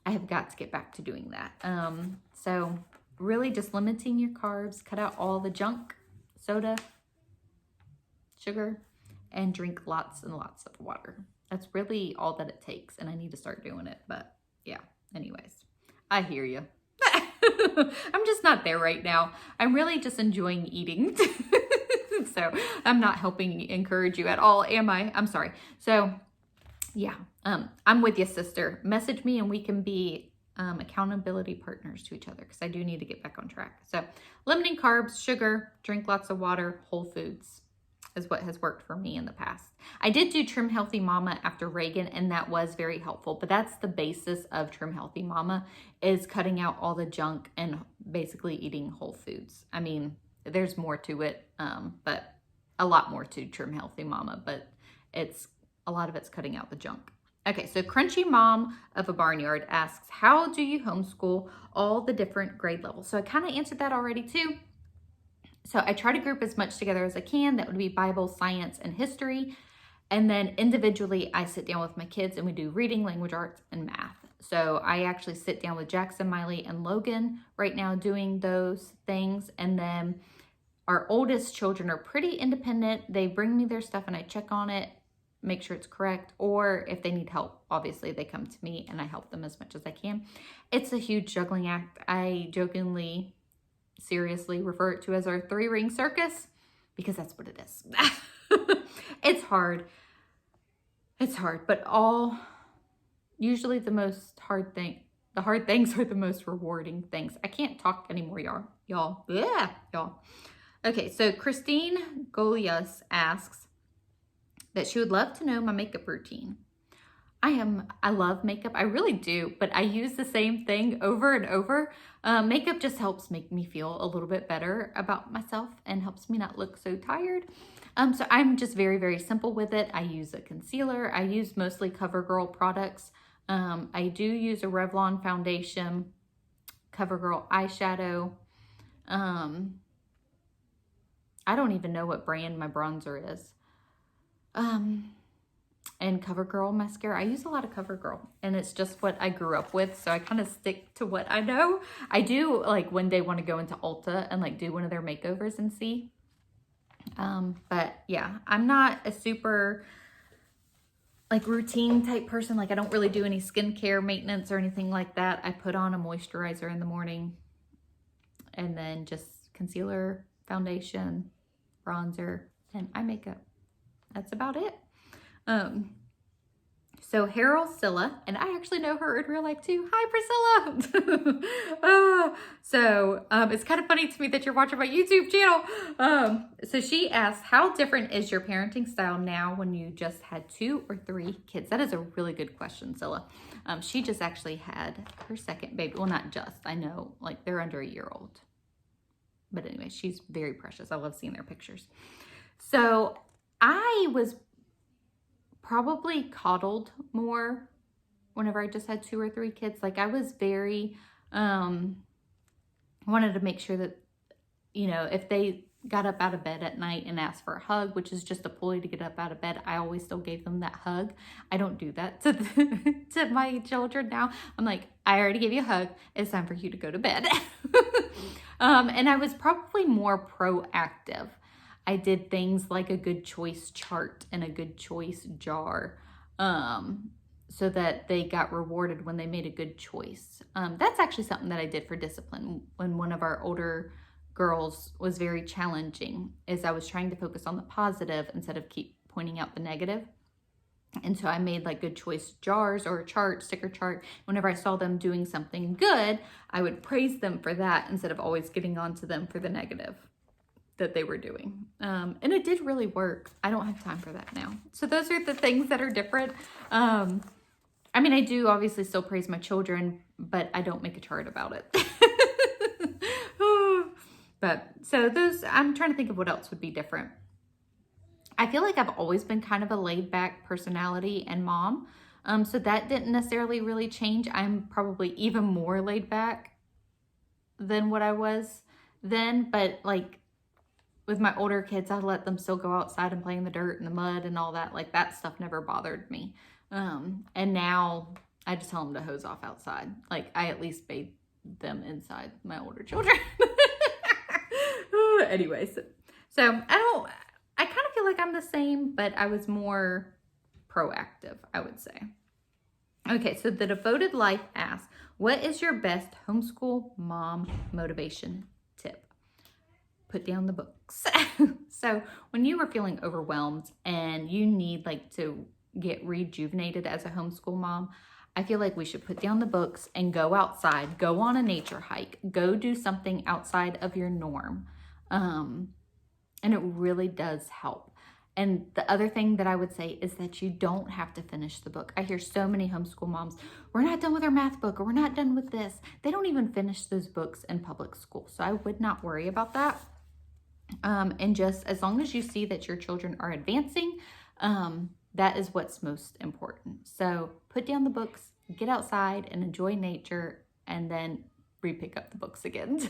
I have got to get back to doing that. So really just limiting your carbs, cut out all the junk, soda, sugar, and drink lots and lots of water. That's really all that it takes. And I need to start doing it. But yeah, anyways. I hear you. I'm just not there right now. I'm really just enjoying eating. So I'm not helping encourage you at all, am I? I'm sorry. So yeah, I'm with you, sister. Message me and we can be accountability partners to each other because I do need to get back on track. So limiting carbs, sugar, drink lots of water, whole foods is what has worked for me in the past. I did do Trim Healthy Mama after Reagan, and that was very helpful, but that's the basis of Trim Healthy Mama, is cutting out all the junk and basically eating whole foods. I mean, there's more to it, but a lot more to Trim Healthy Mama, but a lot of it's cutting out the junk. Okay, so Crunchy Mom of a Barnyard asks, how do you homeschool all the different grade levels? So I kind of answered that already too. So I try to group as much together as I can. That would be Bible, science, and history. And then individually, I sit down with my kids and we do reading, language arts, and math. So I actually sit down with Jackson, Miley, and Logan right now doing those things. And then Our oldest children are pretty independent. They bring me their stuff and I check on it, make sure it's correct, or if they need help, obviously they come to me and I help them as much as I can. It's a huge juggling act. I jokingly, seriously refer it to as our 3-ring circus because that's what it is. It's hard. It's hard, but usually the hard things are the most rewarding things. I can't talk anymore, y'all. Yeah, y'all. Okay, so Christine Golias asks that she would love to know my makeup routine. I love makeup. I really do, but I use the same thing over and over. Makeup just helps make me feel a little bit better about myself and helps me not look so tired. So I'm just very, very simple with it. I use a concealer. I use mostly CoverGirl products. I do use a Revlon foundation, CoverGirl eyeshadow. I don't even know what brand my bronzer is. And CoverGirl mascara. I use a lot of CoverGirl and it's just what I grew up with. So I kind of stick to what I know. I do like one day want to go into Ulta and like do one of their makeovers and see. But yeah, I'm not a super like routine type person. Like I don't really do any skincare maintenance or anything like that. I put on a moisturizer in the morning and then just concealer, foundation, bronzer, and eye makeup. That's about it. So Harold Scylla, and I actually know her in real life too. Hi, Priscilla. It's kind of funny to me that you're watching my YouTube channel. So she asks, how different is your parenting style now when you just had 2 or 3 kids? That is a really good question, Scylla. She just actually had her second baby. Well, not just, I know, like they're under a year old. But anyway, she's very precious. I love seeing their pictures. So I was probably coddled more whenever I just had 2 or 3 kids. Like I was very, wanted to make sure that, you know, if they got up out of bed at night and asked for a hug, which is just a ploy to get up out of bed, I always still gave them that hug. I don't do that to my children now. I'm like, I already gave you a hug. It's time for you to go to bed. And I was probably more proactive. I did things like a good choice chart and a good choice jar, so that they got rewarded when they made a good choice. That's actually something that I did for discipline when one of our older girls was very challenging, is I was trying to focus on the positive instead of keep pointing out the negative. And so I made like good choice jars or a chart, sticker chart. Whenever I saw them doing something good, I would praise them for that instead of always getting onto them for the negative that they were doing. And it did really work. I don't have time for that now. So those are the things that are different. I mean, I do obviously still praise my children, but I don't make a chart about it. But so those, I'm trying to think of what else would be different. I feel like I've always been kind of a laid back personality and mom. So that didn't necessarily really change. I'm probably even more laid back than what I was then, but like with my older kids, I let them still go outside and play in the dirt and the mud and all that. Like that stuff never bothered me. And now I just tell them to hose off outside. Like I at least bathe them inside, my older children. Anyways, so I kind of feel like I'm the same, but I was more proactive, I would say. Okay, so the Devoted Life asks, what is your best homeschool mom motivation tip? Put down the books. So when you are feeling overwhelmed and you need like to get rejuvenated as a homeschool mom, I feel like we should put down the books and go outside, go on a nature hike, go do something outside of your norm. And it really does help. And the other thing that I would say is that you don't have to finish the book. I hear so many homeschool moms, we're not done with our math book, or we're not done with this. They don't even finish those books in public school. So I would not worry about that. And just as long as you see that your children are advancing, that is what's most important. So put down the books, get outside and enjoy nature, and then re-pick up the books again.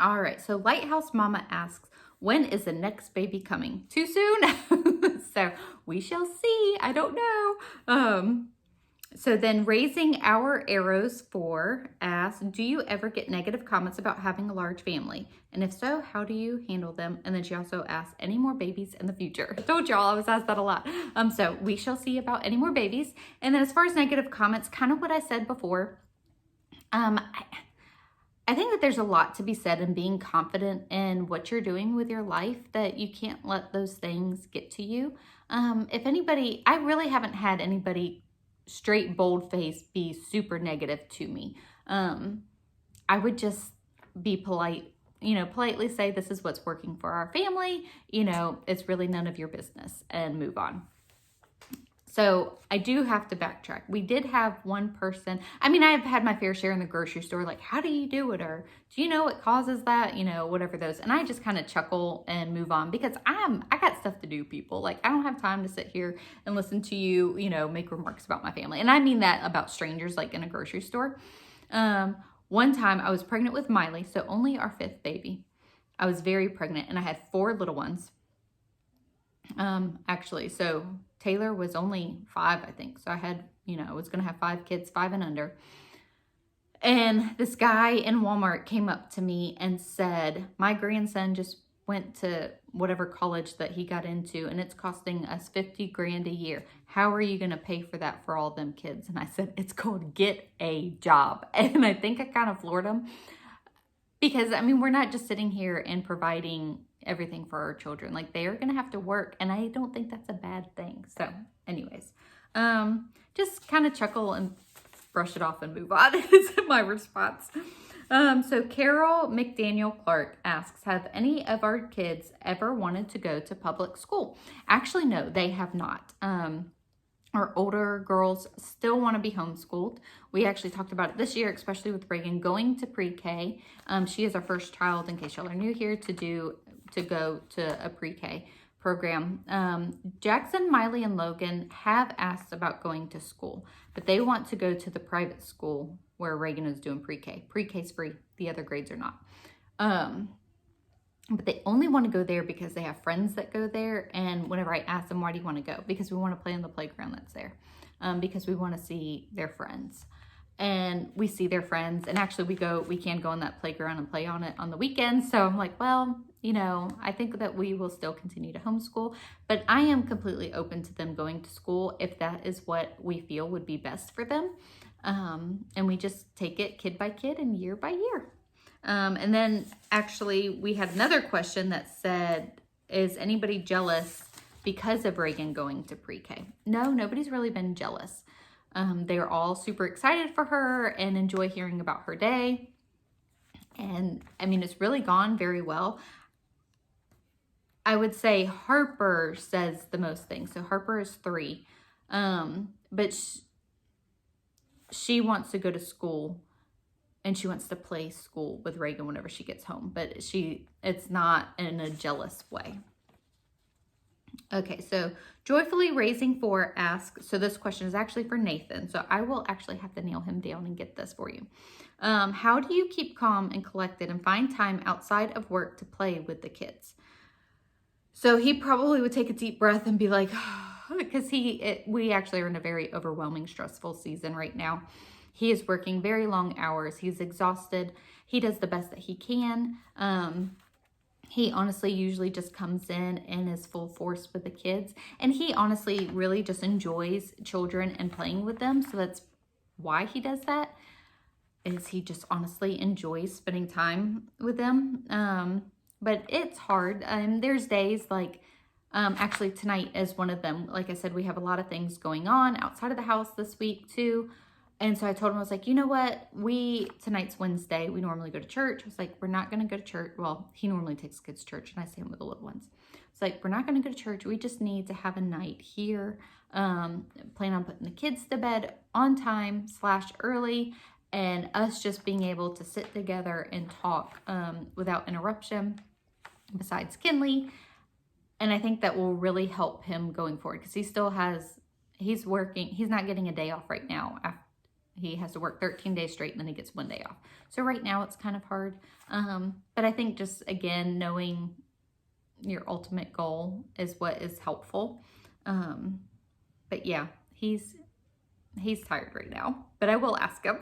All right, so Lighthouse Mama asks, when is the next baby coming? Too soon? So we shall see. I don't know. So then Raising Our Arrows 4 asks, do you ever get negative comments about having a large family? And if so, how do you handle them? And then she also asks, any more babies in the future? I told y'all I was asked that a lot. So we shall see about any more babies. And then as far as negative comments, kind of what I said before, I think that there's a lot to be said in being confident in what you're doing with your life, that you can't let those things get to you. If anybody, I really haven't had anybody straight bold face be super negative to me. I would just be polite, politely say this is what's working for our family. It's really none of your business, and move on. So I do have to backtrack. We did have one person, I've had my fair share in the grocery store, like, how do you do it? Or do you know what causes that? Whatever those. And I just kind of chuckle and move on, because I got stuff to do, people. Like, I don't have time to sit here and listen to you, make remarks about my family. And I mean that about strangers, like in a grocery store. One time I was pregnant with Miley, so only our 5th baby. I was very pregnant, and I had 4 little ones. Actually, so Taylor was only 5, I think. So I had, I was going to have 5 kids, 5 and under. And this guy in Walmart came up to me and said, my grandson just went to whatever college that he got into, and it's costing us $50,000 a year. How are you going to pay for that for all them kids? And I said, it's called get a job. And I think I kind of floored him, because we're not just sitting here and providing everything for our children. Like, they are going to have to work, and I don't think that's a bad thing. So anyways, just kind of chuckle and brush it off and move on is my response. So Carol McDaniel Clark asks, have any of our kids ever wanted to go to public school? Actually, no, they have not. Our older girls still want to be homeschooled. We actually talked about it this year, especially with Reagan going to pre-K. She is our first child, in case y'all are new here, to go to a pre-K program. Jackson, Miley, and Logan have asked about going to school, but they want to go to the private school where Reagan is doing pre-K. Pre-K is free. The other grades are not. But they only want to go there because they have friends that go there. And whenever I ask them, why do you want to go? Because we want to play on the playground that's there. Because we want to see their friends. And we see their friends. And actually we can go on that playground and play on it on the weekends. So I'm like, well, I think that we will still continue to homeschool. But I am completely open to them going to school if that is what we feel would be best for them. And we just take it kid by kid and year by year. And then actually we had another question that said, is anybody jealous because of Reagan going to pre-K? No, nobody's really been jealous. They're all super excited for her and enjoy hearing about her day. And it's really gone very well. I would say Harper says the most things. So Harper is 3. But she wants to go to school. And she wants to play school with Reagan whenever she gets home. But it's not in a jealous way. Okay, so Joyfully Raising 4 asks, so this question is actually for Nathan. So I will actually have to nail him down and get this for you. How do you keep calm and collected and find time outside of work to play with the kids? So he probably would take a deep breath and be like, because we actually are in a very overwhelming, stressful season right now. He is working very long hours. He's exhausted. He does the best that he can. He honestly usually just comes in and is full force with the kids. And he honestly really just enjoys children and playing with them. So that's why he does that, is he just honestly enjoys spending time with them. But it's hard. There's days like, actually tonight is one of them. Like I said, we have a lot of things going on outside of the house this week too. And so I told him, I was like, you know what? Tonight's Wednesday. We normally go to church. I was like, we're not going to go to church. Well, he normally takes kids to church and I see him with the little ones. It's like, we're not going to go to church. We just need to have a night here. Plan on putting the kids to bed on time / early, and us just being able to sit together and talk without interruption besides Kinley. And I think that will really help him going forward, because he's working. He's not getting a day off right now. He has to work 13 days straight and then he gets 1 day off. So right now it's kind of hard. But I think just, again, knowing your ultimate goal is what is helpful. But yeah, he's He's tired right now, but I will ask him.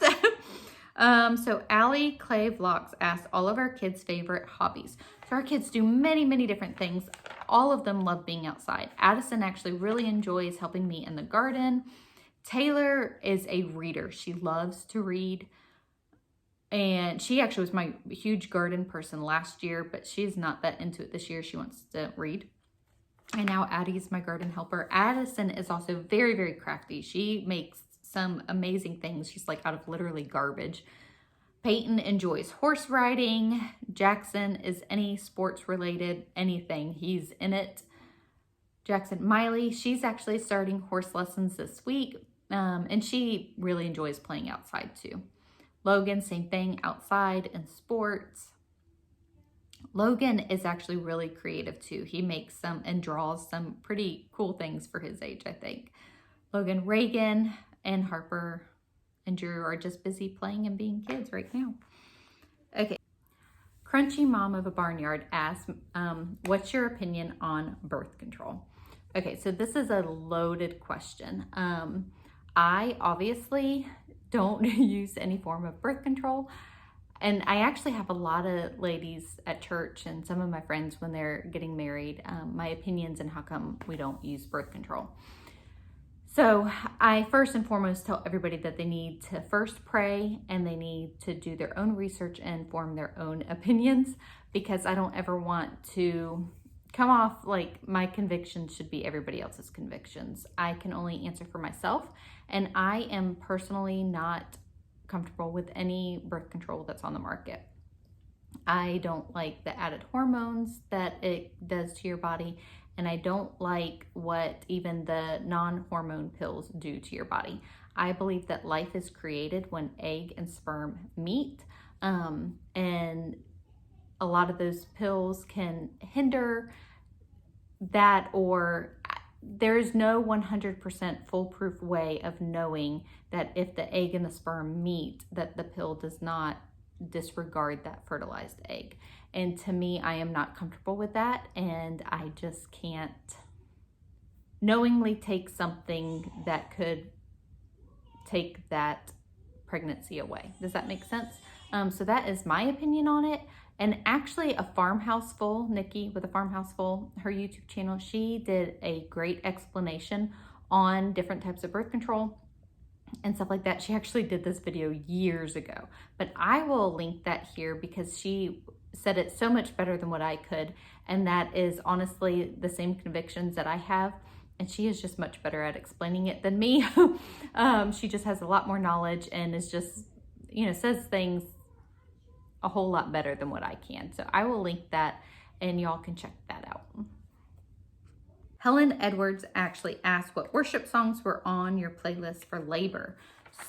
So Allie Clay Vlogs asked all of our kids' favorite hobbies. So our kids do many, many different things. All of them love being outside. Addison actually really enjoys helping me in the garden. Taylor is a reader. She loves to read. And she actually was my huge garden person last year, but she's not that into it this year. She wants to read. And now Addie's my garden helper. Addison is also very, very crafty. She makes some amazing things. She's like out of literally garbage. Payton enjoys horse riding. Jackson is any sports related, anything. He's in it. Jackson Miley, she's actually starting horse lessons this week. And she really enjoys playing outside too. Logan, same thing, outside and sports. Logan is actually really creative too. He makes some and draws some pretty cool things for his age, I think. Logan, Reagan, and Harper and Drew are just busy playing and being kids right now. Okay. Crunchy Mom of a Barnyard asks, what's your opinion on birth control? Okay, so this is a loaded question. I obviously don't use any form of birth control. And I actually have a lot of ladies at church and some of my friends when they're getting married, my opinions and how come we don't use birth control. So I first and foremost tell everybody that they need to first pray and they need to do their own research and form their own opinions, because I don't ever want to come off like my convictions should be everybody else's convictions. I can only answer for myself, and I am personally not comfortable with any birth control that's on the market. I don't like the added hormones that it does to your body, and I don't like what even the non-hormone pills do to your body. I believe that life is created when egg and sperm meet, and a lot of those pills can hinder that, or there's no 100% foolproof way of knowing that if the egg and the sperm meet, that the pill does not disregard that fertilized egg. And to me, I am not comfortable with that, and I just can't knowingly take something that could take that pregnancy away. Does that make sense? So that is my opinion on it. And actually a Farmhouse Full, Nikki with a Farmhouse Full, her YouTube channel, she did a great explanation on different types of birth control and stuff like that. She actually did this video years ago, but I will link that here because she said it so much better than what I could. And that is honestly the same convictions that I have. And she is just much better at explaining it than me. She just has a lot more knowledge and is just, says things a whole lot better than what I can. So I will link that and y'all can check that out. Helen Edwards actually asked what worship songs were on your playlist for labor.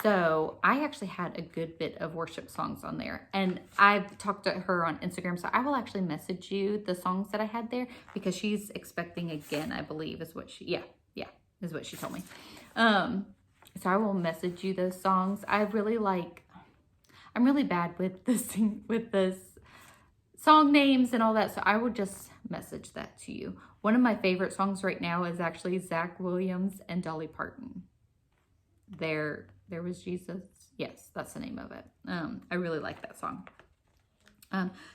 So I actually had a good bit of worship songs on there, and I've talked to her on Instagram. So I will actually message you the songs that I had there because she's expecting again, I believe is what she, is what she told me. So I will message you those songs. I'm really bad with this song names and all that. So I will just message that to you. One of my favorite songs right now is actually Zach Williams and Dolly Parton. There Was Jesus. Yes, that's the name of it. I really like that song.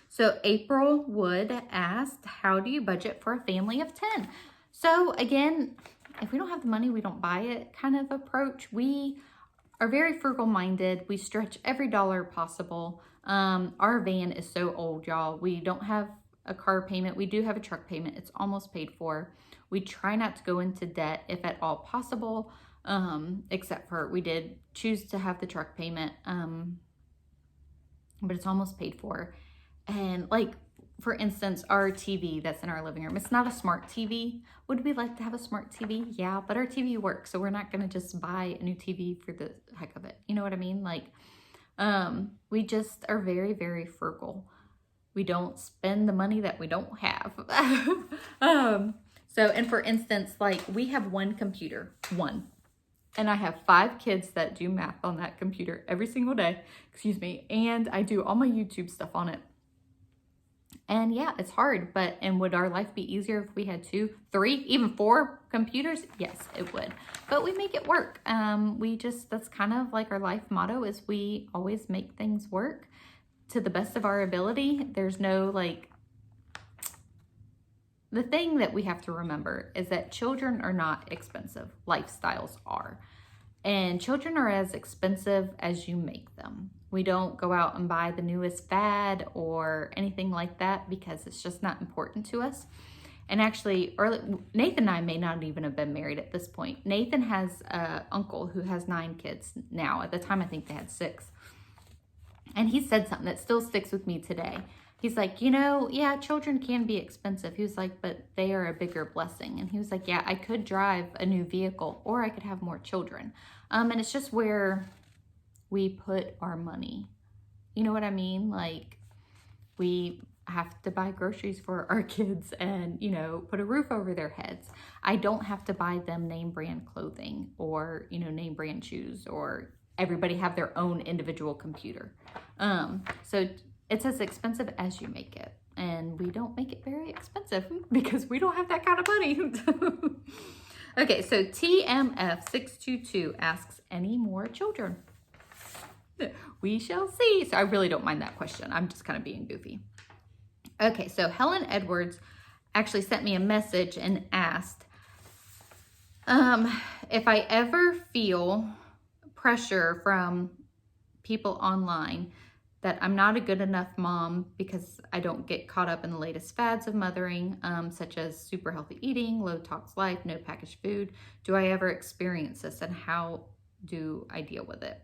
So April Wood asked, how do you budget for a family of 10? So again, if we don't have the money, we don't buy it kind of approach. We are very frugal minded. We stretch every dollar possible. Our van is so old, y'all. We don't have a car payment. We do have a truck payment. It's almost paid for. We try not to go into debt if at all possible. Except for we did choose to have the truck payment, but it's almost paid for. And like, for instance, our TV that's in our living room, it's not a smart TV. Would we like to have a smart TV? Yeah, but our TV works, so we're not going to just buy a new TV for the heck of it. You know what I mean? Like, we just are very, very frugal. We don't spend the money that we don't have. And for instance, like, we have one computer, and I have 5 kids that do math on that computer every single day, and I do all my YouTube stuff on it. And yeah, it's hard, and would our life be easier if we had 2, 3, even 4 computers? Yes, it would. But we make it work. That's kind of like our life motto, is we always make things work to the best of our ability. There's no the thing that we have to remember is that children are not expensive. Lifestyles are. And children are as expensive as you make them. We don't go out and buy the newest fad or anything like that because it's just not important to us. And actually, Nathan and I may not even have been married at this point. Nathan has an uncle who has 9 kids now. At the time, I think they had 6. And he said something that still sticks with me today. He's like, yeah, children can be expensive. He was like, but they are a bigger blessing. And he was like, yeah, I could drive a new vehicle or I could have more children. And it's just where we put our money. You know what I mean? Like, we have to buy groceries for our kids and, put a roof over their heads. I don't have to buy them name brand clothing or, name brand shoes, or everybody have their own individual computer. So it's as expensive as you make it. And we don't make it very expensive because we don't have that kind of money. Okay, so TMF622 asks, any more children? We shall see. So I really don't mind that question. I'm just kind of being goofy. Okay, so Helen Edwards actually sent me a message and asked if I ever feel pressure from people online that I'm not a good enough mom because I don't get caught up in the latest fads of mothering, such as super healthy eating, low tox life, no packaged food. Do I ever experience this, and how do I deal with it?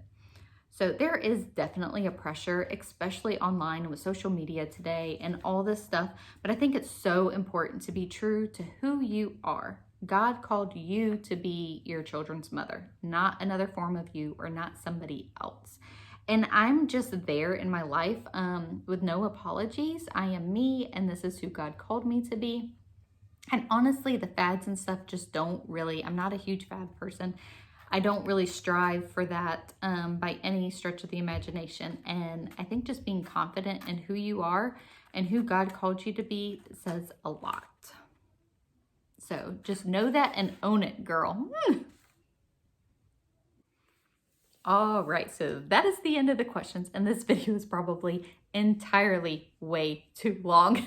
So there is definitely a pressure, especially online with social media today and all this stuff. But I think it's so important to be true to who you are. God called you to be your children's mother, not another form of you or not somebody else. And I'm just there in my life with no apologies. I am me, and this is who God called me to be. And honestly, the fads and stuff just don't really, I'm not a huge fad person. I don't really strive for that by any stretch of the imagination. And I think just being confident in who you are and who God called you to be says a lot. So just know that and own it, girl. All right, so that is the end of the questions, and this video is probably entirely way too long.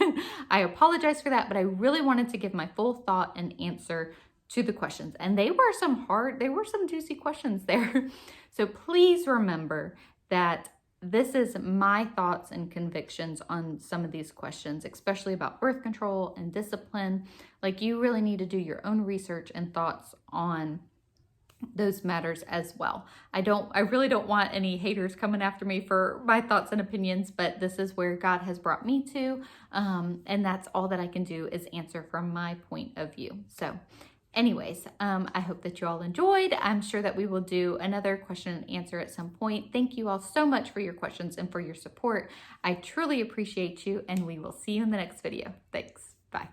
I apologize for that, but I really wanted to give my full thought and answer to the questions, and they were some juicy questions there. So please remember that this is my thoughts and convictions on some of these questions, especially about birth control and discipline. Like, you really need to do your own research and thoughts on those matters as well. I really don't want any haters coming after me for my thoughts and opinions, but this is where God has brought me to, and that's all that I can do is answer from my point of view. So anyways, I hope that you all enjoyed. I'm sure that we will do another question and answer at some point. Thank you all so much for your questions and for your support. I truly appreciate you, and we will see you in the next video. Thanks. Bye.